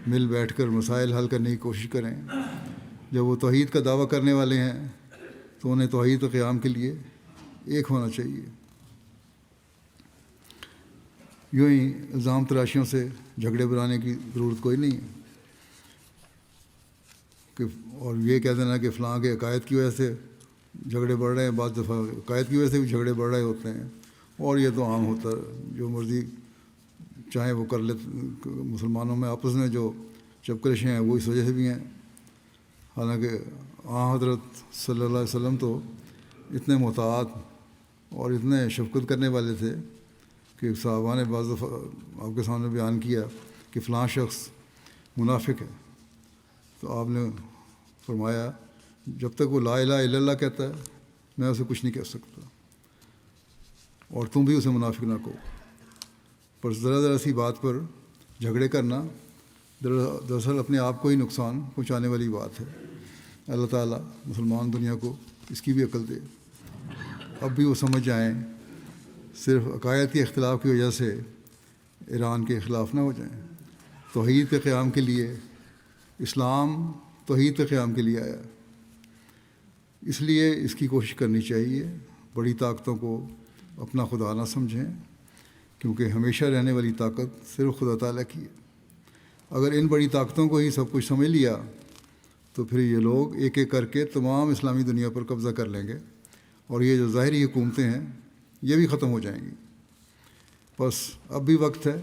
مل بیٹھ کر مسائل حل کرنے کی کوشش کریں۔ جب وہ توحید کا دعویٰ کرنے والے ہیں تو انہیں توحید و قیام کے لیے ایک ہونا چاہیے۔ یوں ہی الزام تراشیوں سے جھگڑے بنانے کی ضرورت کوئی نہیں ہے اور یہ کہہ دینا کہ فلاں کے عقائد کی وجہ سے جھگڑے بڑھ رہے ہیں۔ بعض دفعہ عقائد کی وجہ سے بھی جھگڑے بڑھ رہے ہوتے ہیں اور یہ تو عام ہوتا ہے، جو مرضی چاہیں وہ کر لیتے۔ مسلمانوں میں آپس میں جو چپکرشیں ہیں وہ اس وجہ سے بھی ہیں۔ حالانکہ حضرت صلی اللہ علیہ وسلم تو اتنے محتاط اور اتنے شفقت کرنے والے تھے کہ صحابہ نے بعض دفعہ آپ کے سامنے بیان کیا کہ فلاں شخص منافق ہے، تو آپ نے فرمایا جب تک وہ لا الہ الا اللہ کہتا ہے میں اسے کچھ نہیں کہہ سکتا، اور تم بھی اسے منافق نہ کہو۔ پر ذرا سی بات پر جھگڑے کرنا دراصل اپنے آپ کو ہی نقصان پہنچانے والی بات ہے۔ اللہ تعالیٰ مسلمان دنیا کو اس کی بھی عقل دے، اب بھی وہ سمجھ جائیں، صرف عقائد کے اختلاف کی وجہ سے ایران کے خلاف نہ ہو جائیں۔ توحید کے قیام کے لیے اسلام توحید کے قیام کے لیے آیا، اس لیے اس کی کوشش کرنی چاہیے۔ بڑی طاقتوں کو اپنا خدا نہ سمجھیں، کیونکہ ہمیشہ رہنے والی طاقت صرف خدا تعالیٰ کی ہے۔ اگر ان بڑی طاقتوں کو ہی سب کچھ سمجھ لیا تو پھر یہ لوگ ایک ایک کر کے تمام اسلامی دنیا پر قبضہ کر لیں گے اور یہ جو ظاہری حکومتیں ہیں یہ بھی ختم ہو جائیں گی۔ بس اب بھی وقت ہے،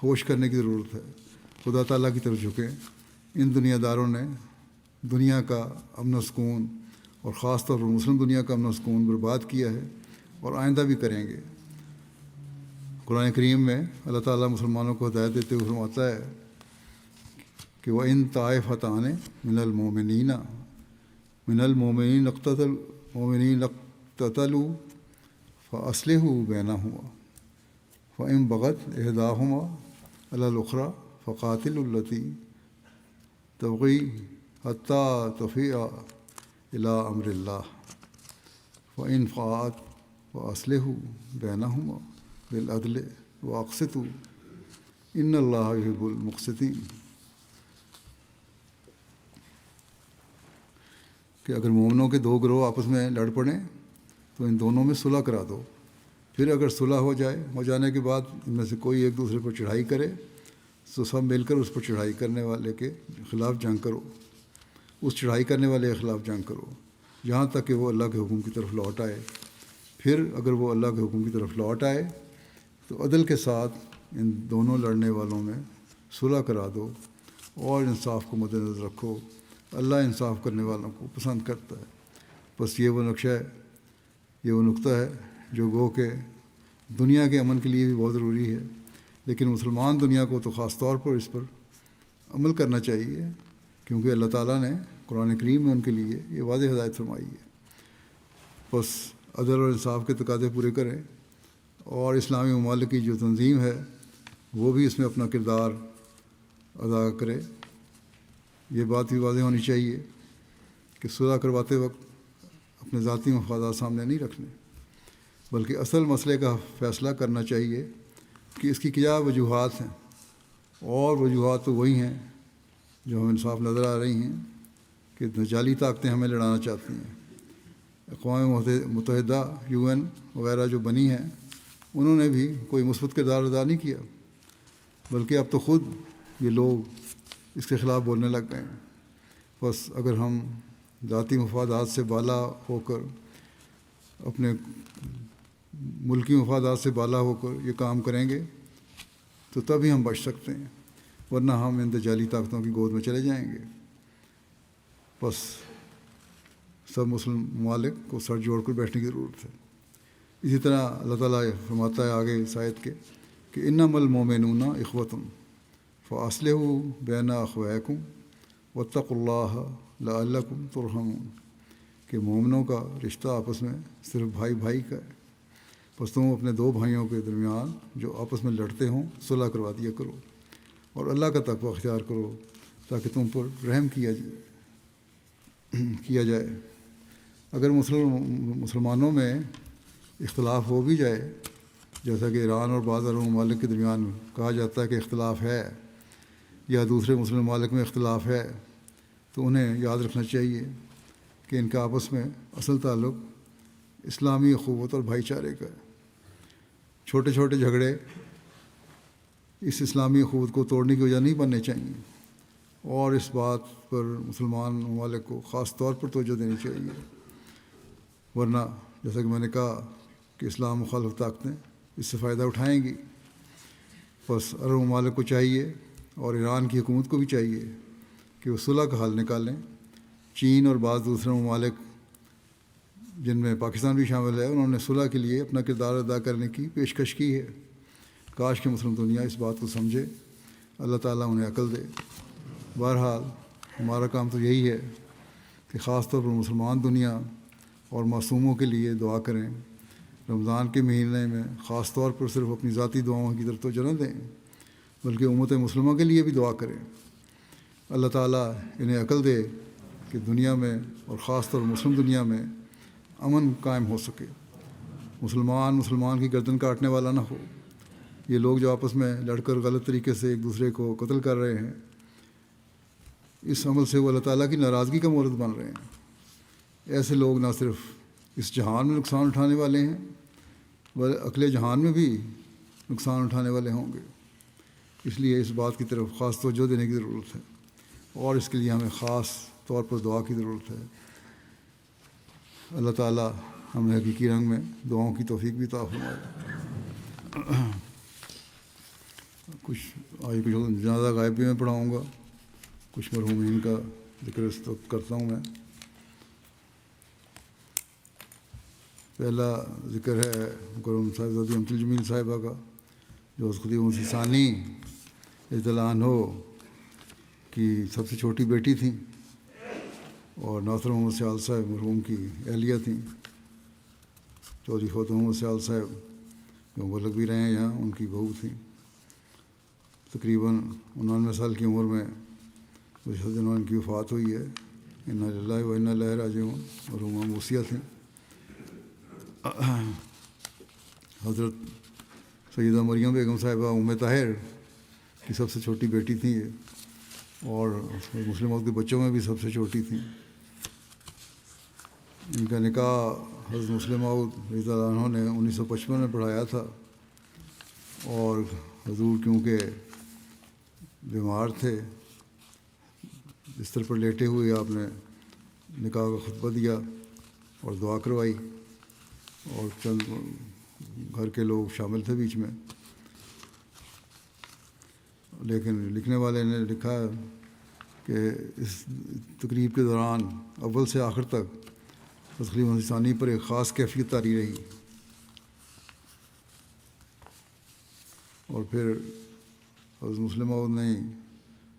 ہوش کرنے کی ضرورت ہے، خدا تعالیٰ کی طرف جھکیں۔ ان دنیا داروں نے دنیا کا امن و سکون اور خاص طور پر مسلم دنیا کا امن و سکون برباد کیا ہے اور آئندہ بھی کریں گے۔ قرآن کریم میں اللہ تعالیٰ مسلمانوں کو ہدایت دیتے ہوئے فرماتا ہے کہ وَإِن طَائِفَتَانِ مِنَ الْمُؤْمِنِينَ اقْتَتَلُوا فَأَصْلِحُوا بَيْنَهُمَا فَإِن بَغَتْ إِحْدَاهُمَا عَلَى الْأُخْرَى فَقَاتِلُوا الَّتِي تَبْغِي حَتَّى تَفِيءَ إِلَىٰ أَمْرِ اللَّهِ فَإِن فَاءَتْ فَأَصْلِحُوا بَيْنَهُمَا بِالْعَدْلِ وَأَقْسِطُوا إِنَّ اللَّهَ يُحِبُّ الْمُقْسِطِينَ۔ کہ اگر مومنوں کے دو گروہ آپس میں لڑ پڑیں تو ان دونوں میں صلح کرا دو، پھر اگر صلح ہو جانے کے بعد ان میں سے کوئی ایک دوسرے پر چڑھائی کرے تو سب مل کر اس پر چڑھائی کرنے والے کے خلاف جنگ کرو، اس چڑھائی کرنے والے کے خلاف جنگ کرو یہاں تک کہ وہ اللہ کے حکم کی طرف لوٹ آئے۔ پھر اگر وہ اللہ کے حکم کی طرف لوٹ آئے تو عدل کے ساتھ ان دونوں لڑنے والوں میں صلح کرا دو اور انصاف کو مد نظر رکھو، اللہ انصاف کرنے والوں کو پسند کرتا ہے۔ بس یہ وہ نقشہ ہے، یہ وہ نقطہ ہے جو گو کہ دنیا کے امن کے لیے بھی بہت ضروری ہے، لیکن مسلمان دنیا کو تو خاص طور پر اس پر عمل کرنا چاہیے، کیونکہ اللہ تعالیٰ نے قرآن کریم میں ان کے لیے یہ واضح ہدایت فرمائی ہے۔ بس عدل اور انصاف کے تقاضے پورے کریں اور اسلامی ممالک کی جو تنظیم ہے وہ بھی اس میں اپنا کردار ادا کرے۔ یہ بات بھی واضح ہونی چاہیے کہ صلح کرواتے وقت اپنے ذاتی مفادات سامنے نہیں رکھنے، بلکہ اصل مسئلے کا فیصلہ کرنا چاہیے کہ اس کی کیا وجوہات ہیں، اور وجوہات تو وہی ہیں جو ہمیں صاف نظر آ رہی ہیں کہ جعلی طاقتیں ہمیں لڑانا چاہتی ہیں۔ اقوام متحدہ UN وغیرہ جو بنی ہیں انہوں نے بھی کوئی مثبت کردار ادا نہیں کیا، بلکہ اب تو خود یہ لوگ اس کے خلاف بولنے لگ گئے ہیں۔ بس اگر ہم ذاتی مفادات سے بالا ہو کر، اپنے ملکی مفادات سے بالا ہو کر یہ کام کریں گے تو تبھی ہم بچ سکتے ہیں، ورنہ ہم ان دجالی طاقتوں کی گود میں چلے جائیں گے۔ بس سب مسلم ممالک کو سر جوڑ کر بیٹھنے کی ضرورت ہے۔ اسی طرح اللہ تعالیٰ فرماتا ہے آگے اس آیت کے کہ انما المؤمنون اخوۃ فاصلحوا بین اخویکم واتقوا اللہ لعلکم ترحمون، کہ مومنوں کا رشتہ آپس میں صرف بھائی بھائی کا ہے، بس تم اپنے دو بھائیوں کے درمیان جو آپس میں لڑتے ہوں صلح کروا دیا کرو، اور اللہ کا تقوی اختیار کرو تاکہ تم پر رحم کیا جائے۔ اگر مسلمانوں میں اختلاف ہو بھی جائے، جیسا کہ ایران اور بعض عرب ممالک کے درمیان کہا جاتا ہے کہ اختلاف ہے، یا دوسرے مسلم ممالک میں اختلاف ہے، تو انہیں یاد رکھنا چاہیے کہ ان کا آپس میں اصل تعلق اسلامی اخوت اور بھائی چارے کا ہے۔ چھوٹے چھوٹے جھگڑے اس اسلامی اخوت کو توڑنے کی وجہ نہیں بننے چاہیے، اور اس بات پر مسلمان ممالک کو خاص طور پر توجہ دینی چاہیے، ورنہ جیسا کہ میں نے کہا کہ اسلام مخالف طاقتیں اس سے فائدہ اٹھائیں گی۔ بس عرب ممالک کو چاہیے اور ایران کی حکومت کو بھی چاہیے کہ وہ صلح کا حل نکالیں۔ چین اور بعض دوسرے ممالک جن میں پاکستان بھی شامل ہے، انہوں نے صلح کے لیے اپنا کردار ادا کرنے کی پیشکش کی ہے۔ کاش کہ مسلم دنیا اس بات کو سمجھے، اللہ تعالیٰ انہیں عقل دے۔ بہرحال ہمارا کام تو یہی ہے کہ خاص طور پر مسلمان دنیا اور معصوموں کے لیے دعا کریں۔ رمضان کے مہینے میں خاص طور پر صرف اپنی ذاتی دعاؤں کی طرف توجہ نہ دیں، بلکہ امت مسلمہ کے لیے بھی دعا کریں۔ اللہ تعالیٰ انہیں عقل دے کہ دنیا میں اور خاص طور مسلم دنیا میں امن قائم ہو سکے، مسلمان کی گردن کاٹنے والا نہ ہو۔ یہ لوگ جو آپس میں لڑ کر غلط طریقے سے ایک دوسرے کو قتل کر رہے ہیں، اس عمل سے وہ اللہ تعالیٰ کی ناراضگی کا مورد بن رہے ہیں۔ ایسے لوگ نہ صرف اس جہان میں نقصان اٹھانے والے ہیں، بلکہ اگلے جہان میں بھی نقصان اٹھانے والے ہوں گے۔ اس لیے اس بات کی طرف خاص توجہ دینے کی ضرورت ہے، اور اس کے لیے ہمیں خاص طور پر دعا کی ضرورت ہے۔ اللہ تعالیٰ ہمیں حقیقی رنگ میں دعاؤں کی توفیق بھی عطا فرمائے۔ کچھ جنازہ غائب بھی میں پڑھاؤں گا، کچھ مرحومین کا ذکر اس وقت کرتا ہوں میں۔ پہلا ذکر ہے مکرم صاحبزادی امت الجمیل صاحبہ کا، جو خدیوم مسیح ثانی رضی اللہ عنہ کی سب سے چھوٹی بیٹی تھیں، اور ناصر محمد سیال صاحب مرحوم کی اہلیہ تھیں۔ چودھری فوت محمد سیال صاحب جو مبلغ بھی رہے ہیں یہاں، ان کی بہو تھیں۔ تقریباً 99 سال کی عمر میں اس دن ان کی وفات ہوئی ہے۔ انا للہ و انا الیہ راجعون، مرحومہ موسیہ تھیں۔ حضرت سیدہ مریم بیگم صاحبہ ام طاہر کی سب سے چھوٹی بیٹی تھیں یہ، اور مسلموں کے بچوں میں بھی سب سے چھوٹی تھیں۔ ان کا نکاح حضرت مسلم عود رضی اللہ عنہ نے 1955 میں پڑھایا تھا، اور حضور کیونکہ بیمار تھے، بستر پر لیٹے ہوئے آپ نے نکاح کا خطبہ دیا اور دعا کروائی، اور چند گھر کے لوگ شامل تھے بیچ میں۔ لیکن لکھنے والے نے لکھا کہ اس تقریب کے دوران اول سے آخر تک خدیوم مسیح ثانی پر ایک خاص کیفیت طاری رہی، اور پھر حضرت مسلم عود نے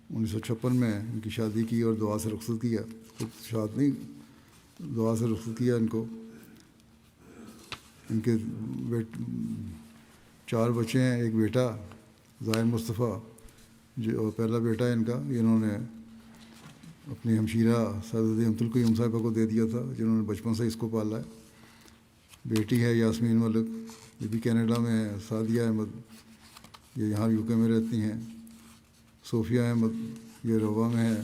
1956 میں ان کی شادی کی اور دعا سے رخصت کیا۔ خود شاد نہیں، دعا سے رخصت کیا ان کو۔ ان کے 4 بچے ہیں، ایک بیٹا ظاہر مصطفیٰ جو پہلا بیٹا ہے ان کا، انہوں نے اپنی ہمشیرہ صاحبزادی امت القیوم صاحبہ کو دے دیا تھا، جنہوں نے بچپن سے اس کو پالا ہے۔ بیٹی ہے یاسمین ملک، یہ بھی کینیڈا میں ہے۔ سعدیہ احمد یہ یہاں UK میں رہتی ہیں۔ صوفیہ احمد یہ رووا میں ہے،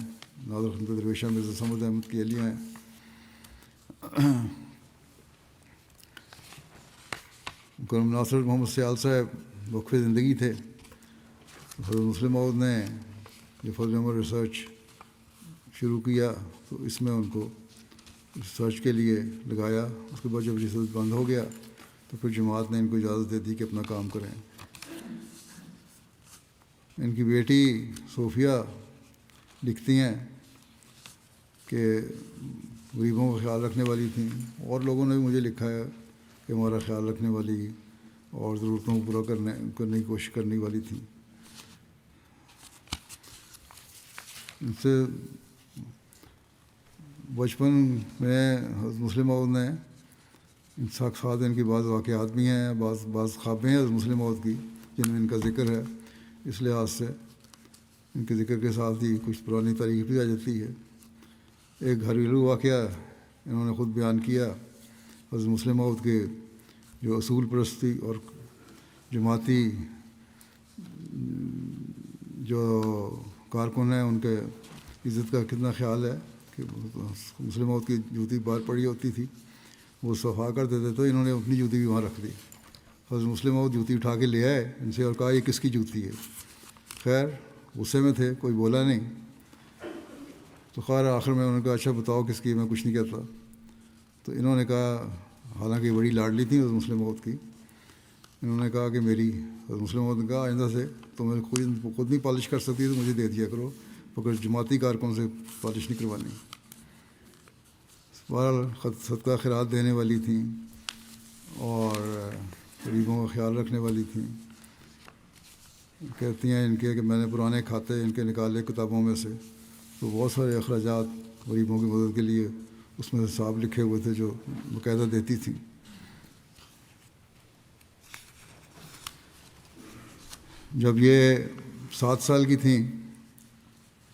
نادر خان درویشہ مرزا سمد احمد کی اہلیہ ہیں۔ مکرم ناصر محمد سیال صاحب وقف زندگی تھے۔ حضرت مسلم عود نے یہ فضل عمر ریسرچ شروع کیا، تو اس میں ان کو ریسرچ کے لیے لگایا. اس کے بعد جب ریسرچ بند ہو گیا تو پھر جماعت نے ان کو اجازت دے دی کہ اپنا کام کریں. ان کی بیٹی صوفیہ لکھتی ہیں کہ غریبوں کا خیال رکھنے والی تھیں. اور لوگوں نے بھی مجھے لکھا ہے کہ ہمارا خیال رکھنے والی اور ضرورتوں کو پورا کرنے کی کوشش کرنے والی تھیں. ان سے بچپن میں حضرت مسلم موعود نے ان ساتھ ان کی بعض واقعات بھی ہیں, بعض خوابیں ہیں حضرت مسلم موعود کی جن میں ان کا ذکر ہے. اس لحاظ سے ان کے ذکر کے ساتھ ہی کچھ پرانی تاریخ بھی آ جاتی ہے. ایک گھریلو واقعہ انہوں نے خود بیان کیا. حضرت مسلم موعود کے جو اصول پرستی اور جماعتی جو کارکن ہیں ان کے عزت کا کتنا خیال ہے کہ مسلم موعود کی جوتی باہر پڑی ہوتی تھی, وہ صفا کر دیتے تو انہوں نے اپنی جوتی بھی وہاں رکھ دی. حضرت مسلم موعود جوتی اٹھا کے لے آئے ان سے اور کہا یہ کس کی جوتی ہے. خیر غصے میں تھے, کوئی بولا نہیں. تو خیر آخر میں انہوں نے کہا اچھا بتاؤ کس کی, میں کچھ نہیں کہتا. تو انہوں نے کہا, حالانکہ بڑی لاڈلی تھی حضرت مسلم موعود کی, انہوں نے کہا کہ میری. حضرت مسلم موعود نے کہا آئندہ سے تو میں خود نہیں پالش کر سکتی تو مجھے دے دیا کرو, مگر جماعتی کارکن سے پالش نہیں کروانی. بہرحال صدقہ خیرات دینے والی تھیں اور غریبوں کا خیال رکھنے والی تھیں. کہتی ہیں ان کے کہ میں نے پرانے کھاتے ان کے نکالے کتابوں میں سے, تو بہت سارے اخراجات غریبوں کی مدد کے لیے اس میں حساب لکھے ہوئے تھے جو باقاعدہ دیتی تھیں. جب یہ 7 سال کی تھیں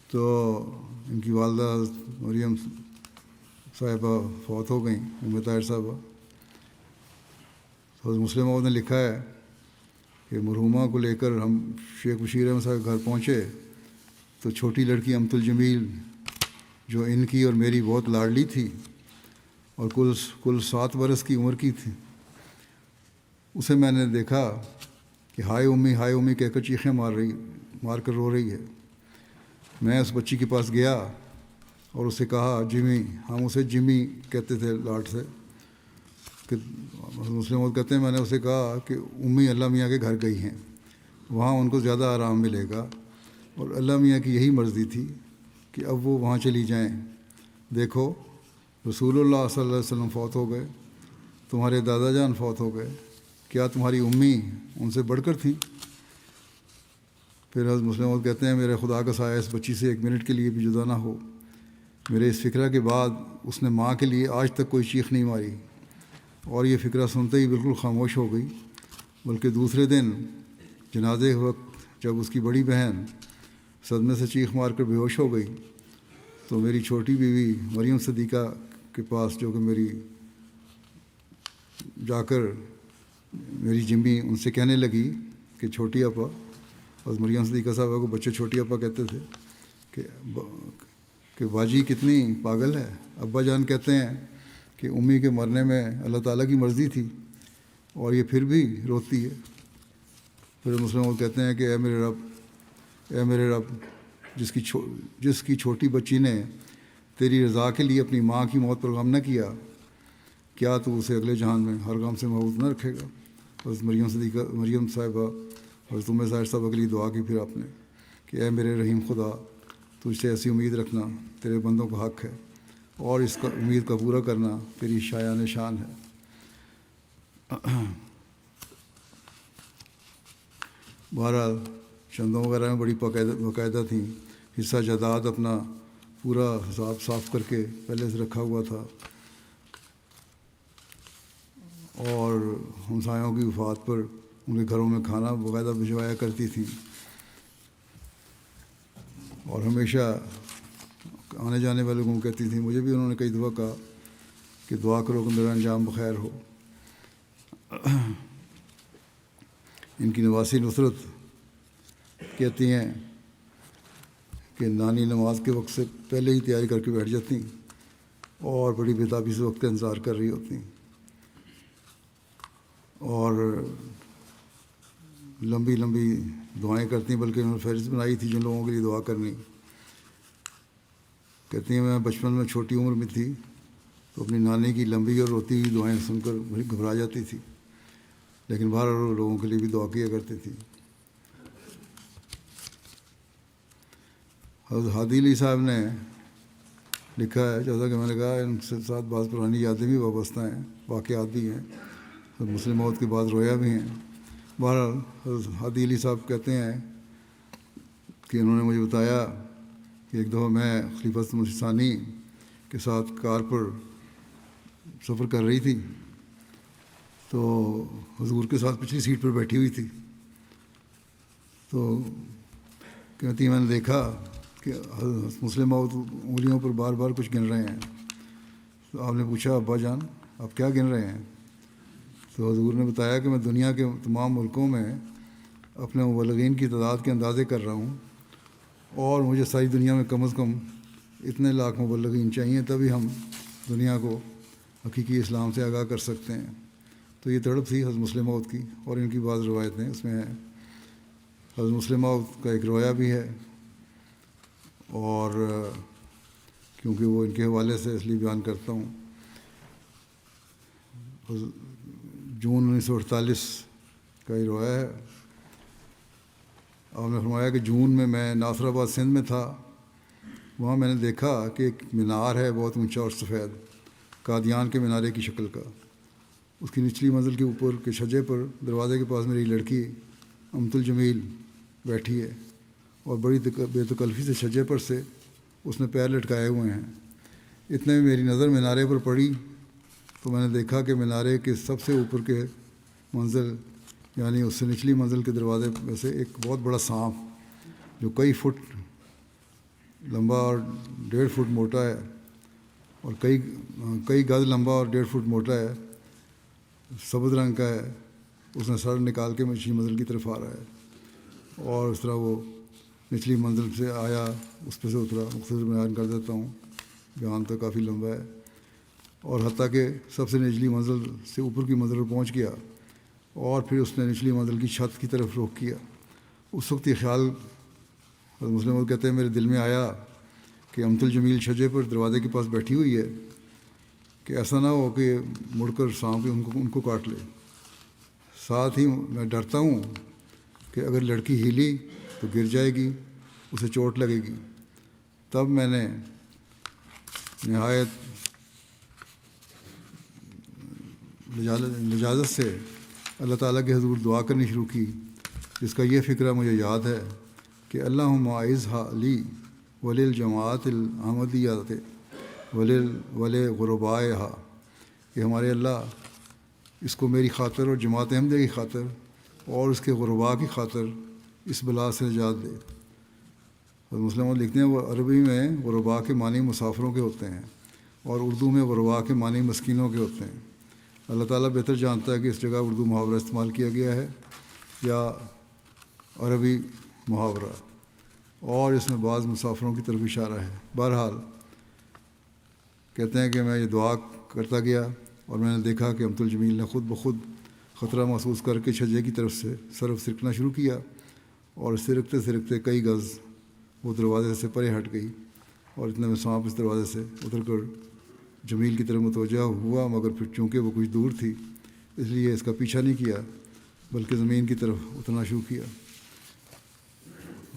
تو ان کی والدہ مریم صاحبہ فوت ہو گئیں, ام طاہر صاحبہ. حضرت مسلم موعود نے لکھا ہے کہ مرحومہ کو لے کر ہم شیخ بشیر احمد صاحب کے گھر پہنچے تو چھوٹی لڑکی امت الجمیل جو ان کی اور میری بہت لاڈلی تھی اور کل 7 برس کی عمر کی تھی, اسے میں نے دیکھا کہ ہائے امی کہہ کر چیخیں مار کر رو رہی ہے. میں اس بچی کے پاس گیا اور اسے کہا جمی, ہم اسے جمی کہتے تھے لاڈ سے, کہ مسلم موعود کہتے ہیں میں نے اسے کہا کہ امی اللہ میاں کے گھر گئی ہیں, وہاں ان کو زیادہ آرام ملے گا, اور اللہ میاں کی یہی مرضی تھی کہ اب وہ وہاں چلی جائیں. دیکھو رسول اللہ صلی اللہ علیہ وسلم فوت ہو گئے, تمہارے دادا جان فوت ہو گئے, کیا تمہاری امی ان سے بڑھ کر تھیں؟ پھر حضرت مسلم موعود کہتے ہیں میرے خدا کا سایہ اس بچی سے 1 منٹ کے لیے بھی جدا نہ ہو. میرے اس فکرہ کے بعد اس نے ماں کے لیے آج تک کوئی چیخ نہیں ماری, اور یہ فکرہ سنتے ہی بالکل خاموش ہو گئی. بلکہ دوسرے دن جنازے کے وقت جب اس کی بڑی بہن صدمے سے چیخ مار کر بے ہوش ہو گئی تو میری چھوٹی بیوی مریم صدیقہ کے پاس, جو کہ میری جا کر میری جمی, ان سے کہنے لگی کہ چھوٹی آپا, اور مریم صدیقہ صاحبہ کو بچے چھوٹی آپا کہتے تھے, کہ باجی کتنی پاگل ہے. ابا جان کہتے ہیں کہ امی کے مرنے میں اللہ تعالیٰ کی مرضی تھی اور یہ پھر بھی روتی ہے. پھر مسلم کہتے ہیں کہ اے میرے رب جس کی چھوٹی بچی نے تیری رضا کے لیے اپنی ماں کی موت پر غم نہ کیا, کیا تو اسے اگلے جہان میں ہر غم سے محفوظ نہ رکھے گا. حضرت مریم صاحبہ حضرت ام طاہر صاحبہ کے لیے دعا کی پھر آپ نے کہ اے میرے رحیم خدا, تجھ سے ایسی امید رکھنا تیرے بندوں کا حق ہے, اور اس کا امید کا پورا کرنا تیری شایان شان ہے. بہرحال چندوں وغیرہ میں بڑی باقاعدہ تھیں. حصہ جائیداد اپنا پورا حساب صاف کر کے پہلے سے رکھا ہوا تھا, اور ہمسایوں کی وفات پر ان کے گھروں میں کھانا باقاعدہ بھجوایا کرتی تھیں, اور ہمیشہ آنے جانے والے لوگوں کو کہتی تھیں. مجھے بھی انہوں نے کئی دفعہ کہا کہ دعا کرو کہ میرا انجام بخیر ہو. ان کی نواسی نصرت کہتی ہیں کہ نانی نماز کے وقت سے پہلے ہی تیاری کر کے بیٹھ جاتی اور بڑی بےتابی سے وقت کا انتظار کر رہی ہوتی, اور لمبی لمبی دعائیں کرتی ہیں. بلکہ انہوں نے فہرست بنائی تھی جن لوگوں کے لیے دعا کرنی. کہتی ہیں میں بچپن میں چھوٹی عمر میں تھی تو اپنی نانی کی لمبی اور روتی ہوئی دعائیں سن کر بڑی گھبرا جاتی تھی، لیکن باہر لوگوں کے لیے بھی دعا کیا کرتی تھی۔ حضرت ہادی علی صاحب نے لکھا ہے، جیسا کہ میں نے کہا، ان سے ساتھ بعض پرانی یادیں بھی وابستہ ہیں، واقعات بھی ہیں، مسلم موت کے بعد رویا بھی ہیں۔ بہرحال حضرت ہادی علی صاحب کہتے ہیں کہ انہوں نے مجھے بتایا کہ ایک دفعہ میں خلیفۃ مسیح ثانی کے ساتھ کار پر سفر کر رہی تھی، تو حضور کے ساتھ پچھلی سیٹ پر بیٹھی ہوئی تھی، تو کہتی میں نے دیکھا کہ مسلم موت انگلیوں پر بار بار کچھ گن رہے ہیں۔ تو آپ نے پوچھا، ابا جان آپ کیا گن رہے ہیں؟ تو حضور نے بتایا کہ میں دنیا کے تمام ملکوں میں اپنے مبلغین کی تعداد کے اندازے کر رہا ہوں، اور مجھے ساری دنیا میں کم از کم اتنے لاکھ مبلغین چاہیے، تبھی ہم دنیا کو حقیقی اسلام سے آگاہ کر سکتے ہیں۔ تو یہ تڑپ تھی حضرت مسلم موعود کی، اور ان کی بعض روایتیں اس میں ہیں۔ حضرت مسلم موعود کا ایک رویا بھی ہے، اور کیونکہ وہ ان کے حوالے سے اس لیے بیان کرتا ہوں۔ جون 1948 کا یہ رویا ہے۔ آپ نے فرمایا کہ جون میں ناصر آباد سندھ میں تھا، وہاں میں نے دیکھا کہ ایک مینار ہے بہت اونچا اور سفید، قادیان کے مینارے کی شکل کا۔ اس کی نچلی منزل کے اوپر کے چھجے پر دروازے کے پاس میری لڑکی امت الجمیل بیٹھی ہے، اور بڑی بے تکلفی سے چھجے پر سے اس نے پیر لٹکائے ہوئے ہیں۔ اتنے میں میری نظر مینارے پر پڑی، تو میں نے دیکھا کہ مینارے کے سب سے اوپر کے منزل، یعنی اس سے نچلی منزل کے دروازے میں سے ایک بہت بڑا سانپ جو کئی فٹ لمبا اور 1.5 فٹ موٹا ہے، اور کئی گز لمبا اور 1.5 فٹ موٹا ہے، سبز رنگ کا ہے، اس نے سر نکال کے نچلی منزل کی طرف آ رہا ہے، اور اس طرح وہ نچلی منزل سے آیا، اس پہ سے اترا۔ مختصر بیان کر دیتا ہوں، بیان تو کافی لمبا ہے، اور حتیٰ کہ سب سے نچلی منزل سے اوپر کی منزل پر پہنچ گیا، اور پھر اس نے نچلی منزل کی چھت کی طرف رخ کیا۔ اس وقت یہ خیال مسلم موعود کہتے ہیں میرے دل میں آیا کہ امت الجمیل چھجے پر دروازے کے پاس بیٹھی ہوئی ہے، کہ ایسا نہ ہو کہ مڑ کر سانپ ان کو کاٹ لے۔ ساتھ ہی میں ڈرتا ہوں کہ اگر لڑکی ہلی تو گر جائے گی، اسے چوٹ لگے گی۔ تب میں نے نہایت لجاجت سے اللہ تعالیٰ کے حضور دعا کرنی شروع کی، جس کا یہ فقرہ مجھے یاد ہے کہ اللہم اعزھا لی ولی الجماعت الاحمدیۃ ولی غربائہا، کہ ہمارے اللہ اس کو میری خاطر اور جماعت احمدیہ کی خاطر اور اس کے غرباء کی خاطر اس بلا سے نجات دے۔ اور مسلمان لکھتے ہیں وہ عربی میں غرباء کے معنی مسافروں کے ہوتے ہیں، اور اردو میں غرباء کے معنی مسکینوں کے ہوتے ہیں۔ اللہ تعالیٰ بہتر جانتا ہے کہ اس جگہ اردو محاورہ استعمال کیا گیا ہے یا عربی محاورہ، اور اس میں بعض مسافروں کی طرف اشارہ ہے۔ بہرحال کہتے ہیں کہ میں یہ دعا کرتا گیا، اور میں نے دیکھا کہ امت الجمیل نے خود بخود خطرہ محسوس کر کے چھجے کی طرف سے سرکنا شروع کیا، اور سرکتے سرکتے کئی گز وہ دروازے سے پرے ہٹ گئی، اور اتنے میں سانپ اس دروازے سے اتر کر جمیل کی طرف متوجہ ہوا، مگر پھر چونکہ وہ کچھ دور تھی اس لیے اس کا پیچھا نہیں کیا، بلکہ زمین کی طرف اترنا شروع کیا۔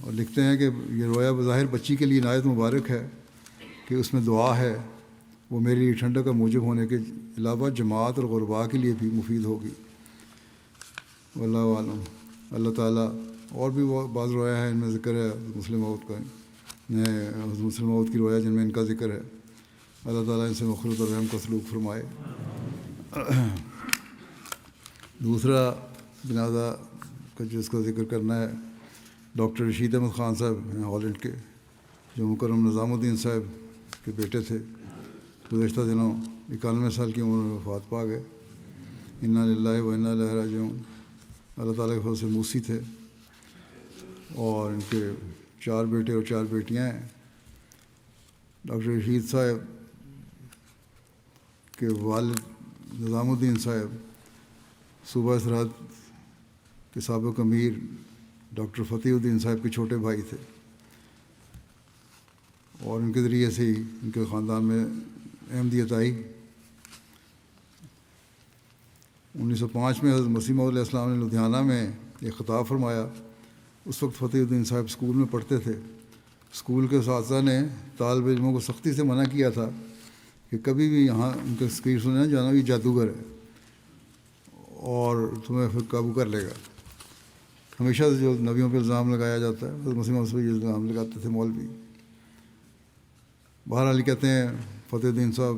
اور لکھتے ہیں کہ یہ رویا بظاہر بچی کے لیے نہایت مبارک ہے کہ اس میں دعا ہے، وہ میرے لیے ٹھنڈک کا موجب ہونے کے علاوہ جماعت اور غرباء کے لیے بھی مفید ہوگی۔ واللہ عالم۔ اللہ تعالیٰ اور بھی بعض رویا ہے، ان میں ذکر ہے مسلم موعود کا، مسلم موعود کی رویا جن میں ان کا ذکر ہے۔ اللہ تعالیٰ ان سے مغفرت اور رحم کا سلوک فرمائے۔ دوسرا جنازہ کا جس کا ذکر کرنا ہے، ڈاکٹر رشید احمد خان صاحب ہیں ہالینڈ کے، جو مکرم نظام الدین صاحب کے بیٹے تھے۔ گزشتہ دنوں 91 سال کی عمر میں وفات پا گئے۔ انا للہ و انا الیہ راجعون۔ اللہ تعالیٰ کے فضل سے موسی تھے، اور ان کے 4 بیٹے اور 4 بیٹیاں ہیں۔ ڈاکٹر رشید صاحب کے والد نظام الدین صاحب صوبہ سرحد کے سابق امیر ڈاکٹر فتح الدین صاحب کے چھوٹے بھائی تھے، اور ان کے ذریعے سے ہی ان کے خاندان میں احمدیت آئی، 1905 میں حضرت مسیح موعود علیہ السلام نے لدھیانہ میں ایک خطاب فرمایا. اس وقت فتح الدین صاحب اسکول میں پڑھتے تھے. اسکول کے اساتذہ نے طالب علموں کو سختی سے منع کیا تھا کہ کبھی بھی یہاں ان کا تقریر سننے نہ جانا، یہ جادوگر ہے اور تمہیں پھر قابو کر لے گا. ہمیشہ سے جو نبیوں پہ الزام لگایا جاتا ہے، حضرت مسیح موعود یہ الزام لگاتے تھے مولوی. بہرحال کہتے ہیں فتح الدین صاحب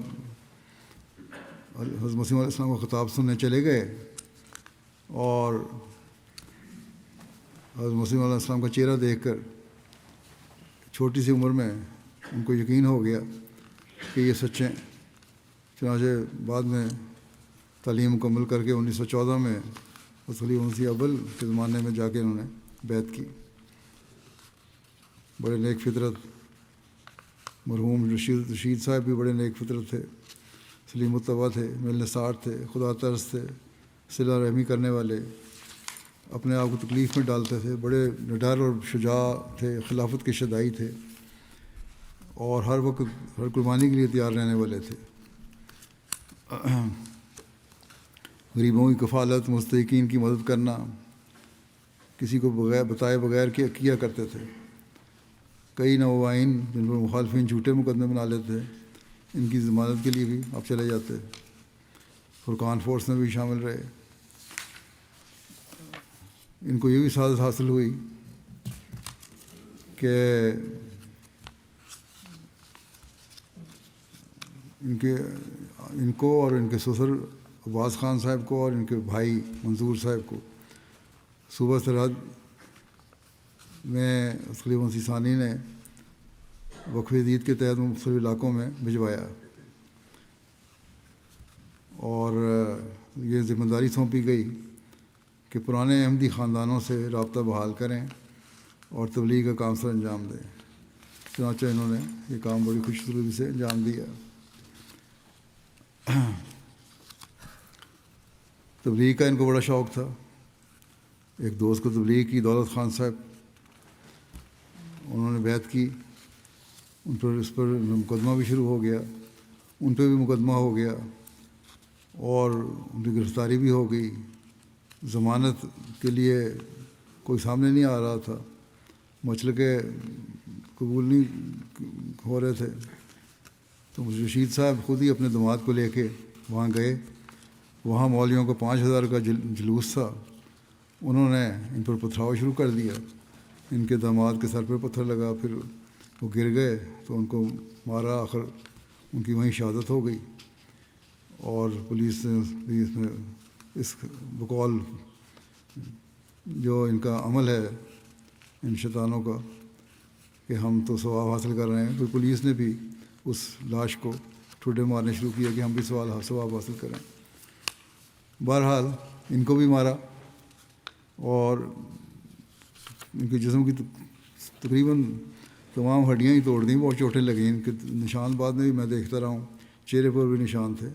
حضرت مسیح علیہ السلام کا خطاب سننے چلے گئے اور حضرت مسیح علیہ السلام کا چہرہ دیکھ کر چھوٹی سی عمر میں ان کو یقین ہو گیا کہ یہ سچے ہیں. چنانچہ بعد میں تعلیم مکمل کر کے 1914 میں خلیفہ مسیح اول کے زمانے میں جا کے انہوں نے بیعت کی. بڑے نیک فطرت مرحوم رشید صاحب بھی بڑے نیک فطرت تھے، سلیم الطبع تھے، مل نثار تھے، خدا ترس تھے، صلہ رحمی کرنے والے، اپنے آپ کو تکلیف میں ڈالتے تھے، بڑے نڈر اور شجاع تھے، خلافت کے شدائی تھے اور ہر وقت ہر قربانی کے لیے تیار رہنے والے تھے. غریبوں کی کفالت، مستحقین کی مدد کرنا کسی کو بغیر بتائے بغیر کیا کرتے تھے. کئی نوآئین جن پر مخالفین جھوٹے مقدمے بنا لیتے تھے، ان کی ضمانت کے لیے بھی آپ چلے جاتے. فرقان فورس میں بھی شامل رہے. ان کو یہ بھی سعادت حاصل ہوئی کہ ان کو اور ان کے سسر عباس خان صاحب کو اور ان کے بھائی منظور صاحب کو صوبہ سرحد میں خلیفہ مسیح ثانی نے وقف عید کے تحت مختلف علاقوں میں بھجوایا اور یہ ذمہ داری سونپی گئی کہ پرانے احمدی خاندانوں سے رابطہ بحال کریں اور تبلیغ کا کام سر انجام دیں. چنانچہ انہوں نے یہ کام بڑی خوش سلوکی سے انجام دیا. تبلیغ کا ان کو بڑا شوق تھا. ایک دوست کو تبلیغ کی، دولت خان صاحب، انہوں نے بیعت کی. اس پر مقدمہ بھی شروع ہو گیا، ان پہ بھی مقدمہ ہو گیا اور ان کی گرفتاری بھی ہو گئی. ضمانت کے لیے کوئی سامنے نہیں آ رہا تھا، مسلکے قبول نہیں ہو رہے تھے. تو رشید صاحب خود ہی اپنے داماد کو لے کے وہاں گئے. وہاں مولویوں کا 5,000 کا جلوس تھا. انہوں نے ان پر پتھراؤ شروع کر دیا. ان کے داماد کے سر پہ پتھر لگا، پھر وہ گر گئے تو ان کو مارا. آخر ان کی وہیں شہادت ہو گئی. اور پولیس نے اس بقول جو ان کا عمل ہے ان شیطانوں کا کہ ہم تو ثواب حاصل کر رہے ہیں، پھر پولیس نے بھی اس لاش کو ٹھوڈے مارنے شروع کیا کہ ہم بھی ثواب حاصل کریں. بہرحال ان کو بھی مارا اور ان کے جسم کی تقریباً تمام ہڈیاں ہی توڑ دیں. بہت چوٹیں لگیں. ان کے نشان بعد میں بھی میں دیکھتا رہا ہوں، چہرے پر بھی نشان تھے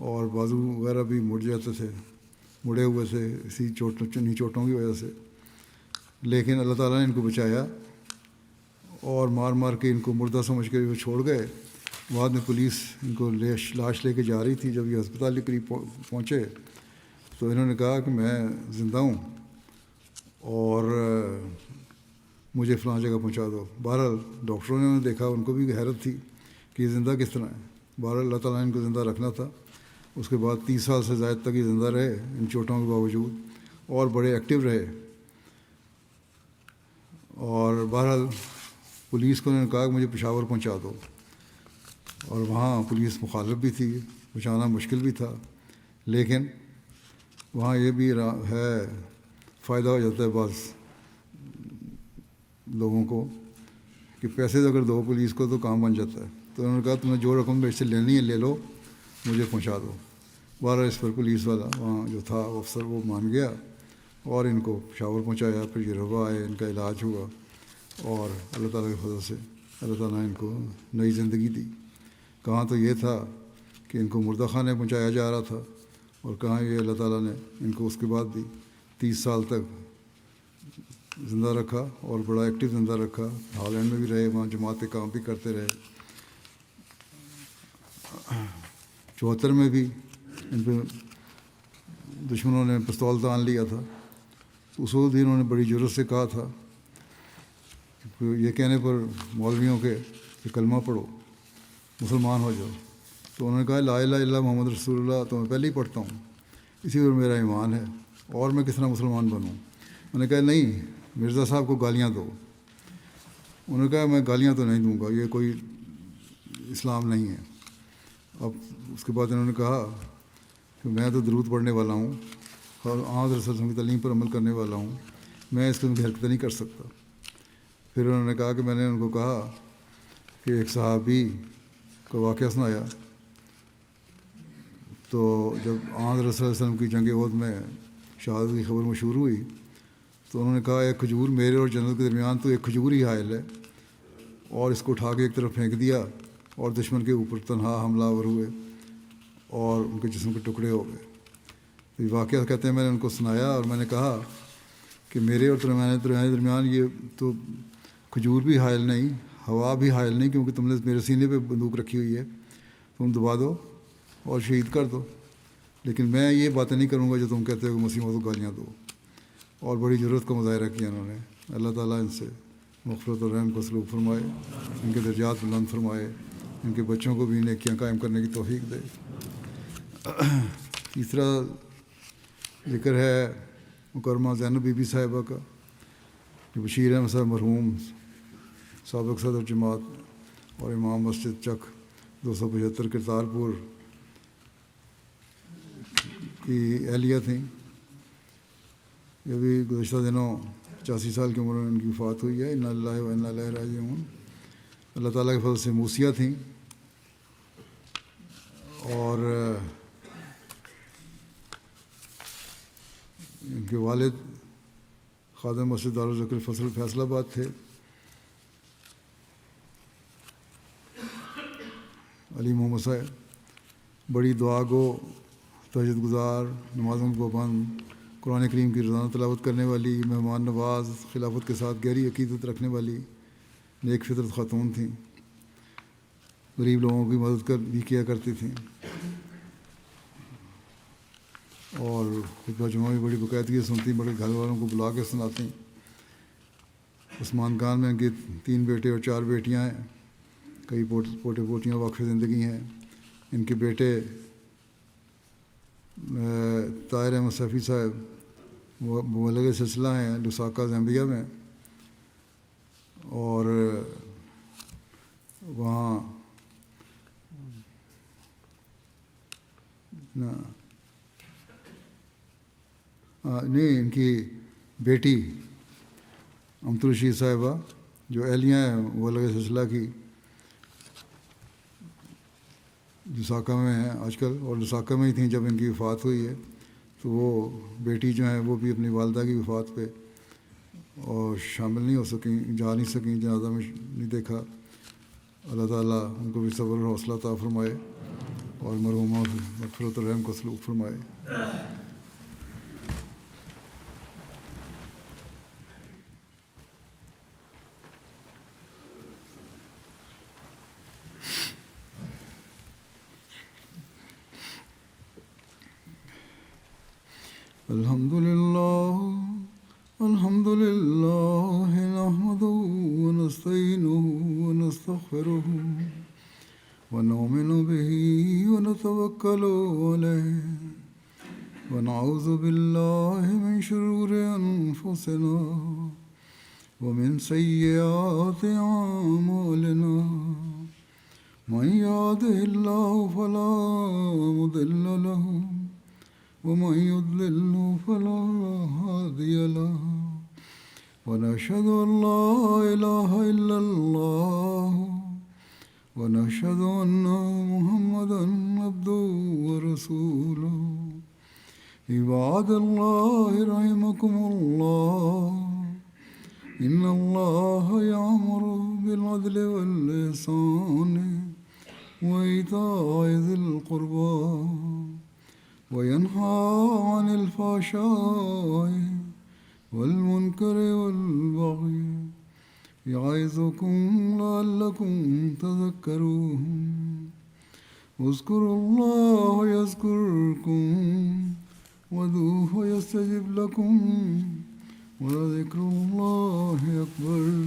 اور بازو وغیرہ بھی مڑ جاتے تھے، مڑے ہوئے تھے اسی چوٹوں کی وجہ سے. لیکن اللہ تعالیٰ نے ان کو بچایا اور مار مار کے ان کو مردہ سمجھ کے وہ چھوڑ گئے. بعد میں پولیس ان کو لاش لے کے جا رہی تھی. جب یہ ہسپتال کے قریب پہنچے تو انہوں نے کہا کہ میں زندہ ہوں اور مجھے فلاں جگہ پہنچا دو. بہرحال ڈاکٹروں نے دیکھا، ان کو بھی حیرت تھی کہ یہ زندہ کس طرح ہے. بہرحال اللہ تعالیٰ نے ان کو زندہ رکھنا تھا. اس کے بعد 30 سال سے زائد تک یہ زندہ رہے ان چوٹوں کے باوجود اور بڑے ایکٹیو رہے. اور بہرحال پولیس کو انہوں نے کہا کہ مجھے پشاور پہنچا دو، اور وہاں پولیس مخالف بھی تھی، پہنچانا مشکل بھی تھا. لیکن وہاں یہ بھی ہے فائدہ ہو جاتا ہے بعض لوگوں کو کہ پیسے اگر دو پولیس کو تو کام بن جاتا ہے. تو انہوں نے کہا تمہیں جو رقم میرے سے لینی ہے لے لو، مجھے پہنچا دو. بہرحال اس پر پولیس والا وہاں جو تھا افسر وہ مان گیا اور ان کو پشاور پہنچایا. پھر یہ روا آئے، ان کا علاج ہوا اور اللہ تعالیٰ کے فضل سے اللہ تعالیٰ نے ان کو نئی زندگی دی. کہاں تو یہ تھا کہ ان کو مردہ خانے پہنچایا جا رہا تھا اور کہاں یہ اللہ تعالیٰ نے ان کو اس کے بعد بھی 30 سال تک زندہ رکھا اور بڑا ایکٹیو زندہ رکھا. ہالینڈ میں بھی رہے، وہاں جماعت کام بھی کرتے رہے. 74 میں بھی ان پہ دشمنوں نے پستول تان لیا تھا، تو اس وقت بھی انہوں نے بڑی جرأت سے کہا تھا کہ یہ کہنے پر مولویوں کے کہ کلمہ پڑھو، مسلمان ہو جاؤ، تو انہوں نے کہا لا الہ الا اللہ محمد رسول اللہ تو میں پہلے ہی پڑھتا ہوں، اسی پر میرا ایمان ہے، اور میں کس طرح مسلمان بنوں؟ انہوں نے کہا نہیں، مرزا صاحب کو گالیاں دو۔ انہوں نے کہا میں گالیاں تو نہیں دوں گا، یہ کوئی اسلام نہیں ہے۔ اب اس کے بعد انہوں نے کہا کہ میں تو درود پڑھنے والا ہوں اور آن رسول کی تعلیم پر عمل کرنے والا ہوں، میں اس کو حرکت نہیں کر سکتا۔ پھر انہوں نے کہا کہ میں نے ان کو کہا کہ ایک صحابی کا واقعہ سنایا، تو جب آن رسول اللہ علیہ وسلم کی جنگ احد میں شہادت کی خبر مشہور ہوئی تو انہوں نے کہا ایک کھجور میرے اور جنت کے درمیان تو ایک کھجور ہی حائل ہے، اور اس کو اٹھا کے ایک طرف پھینک دیا اور دشمن کے اوپر تنہا حملہ آور ہوئے اور ان کے جسم کے ٹکڑے ہو گئے۔ تو یہ واقعہ کہتے ہیں میں نے ان کو سنایا اور میں نے کہا کہ میرے اور تمہارے درمیان یہ تو کھجور بھی حائل نہیں، ہوا بھی حائل نہیں، کیونکہ تم نے میرے سینے پہ بندوق رکھی ہوئی ہے، تم دبا دو اور شہید کر دو، لیکن میں یہ باتیں نہیں کروں گا جو تم کہتے ہو کہ مسیحوں کو گالیاں دو۔ اور بڑی ضرورت کا مظاہرہ کیا انہوں نے۔ اللہ تعالیٰ ان سے مغفرت اور رحم کا سلوک فرمائے، ان کے درجات بلند فرمائے، ان کے بچوں کو بھی نیکیاں قائم کرنے کی توفیق دے۔ تیسرا ذکر ہے مکرمہ زینب بی بی صاحبہ کا، جو بشیر احمد صاحب مرحوم سابق صدر جماعت اور امام مسجد چک 275 کرتارپور کی اہلیہ تھیں۔ یہ بھی گزشتہ دنوں 85 سال کی عمر میں ان کی وفات ہوئی ہے، انا للہ و انا الیہ راجعون۔ اللہ تعالیٰ کے فضل سے موسیہ تھیں، اور ان کے والد خادم مسجد دارالذکر فیصل آباد تھے۔ علی محمد صاحب بڑی دعا گو، تہجد گزار، نمازوں کو پابند، قرآن کریم کی روزانہ تلاوت کرنے والی، مہمان نواز، خلافت کے ساتھ گہری عقیدت رکھنے والی نیک فطرت خاتون تھیں۔ غریب لوگوں کی مدد بھی کیا کرتی تھیں، اور خطبہ جمعہ بھی بڑی باقاعدگی سنتی، بڑے گھر والوں کو بلا کے سناتی۔ عثمان خان میں ان کے 3 بیٹے اور 4 بیٹیاں ہیں، کئی پوتے پوتیاں واقف زندگی ہیں۔ ان کے بیٹے طاہر احمد صفی صاحب وہ مبلغ سلسلہ ہیں لساکا زامبیا میں، اور وہاں نہیں، ان کی بیٹی امت الرشید صاحبہ جو اہلیہ ہیں مبلغ سلسلہ کی، لساکا میں ہیں آج کل، اور لساکا میں ہی تھیں جب ان کی وفات ہوئی ہے۔ تو وہ بیٹی جو ہیں وہ بھی اپنی والدہ کی وفات پہ اور شامل نہیں ہو سکیں، جا نہیں سکیں، جنازہ میں نہیں دیکھا۔ اللہ تعالیٰ ان کو بھی صبر اور حوصلہ عطا فرمائے اور مرحومہ مغفرت و رحم کا سلوک فرمائے۔ الحمد لله نحمده ونستعينه ونستغفره ونؤمن به ونتوكل عليه ونعوذ بالله من شرور أنفسنا ومن سيئات أعمالنا، من يهده الله فلا مضل له ومن يضلل فلا هادي له، ونشهد أن لا إله إلا الله ونشهد أن محمدا عبده ورسوله۔ عباد الله رحمكم الله، إن الله يأمر بالعدل والإحسان وإيتاء ذي القربى وينهى عن الفحشاء والمنكر والبغي يعظكم لعلكم تذكرون۔ اذكروا الله يذكركم وادعوه يستجب لكم ولذكر الله أكبر.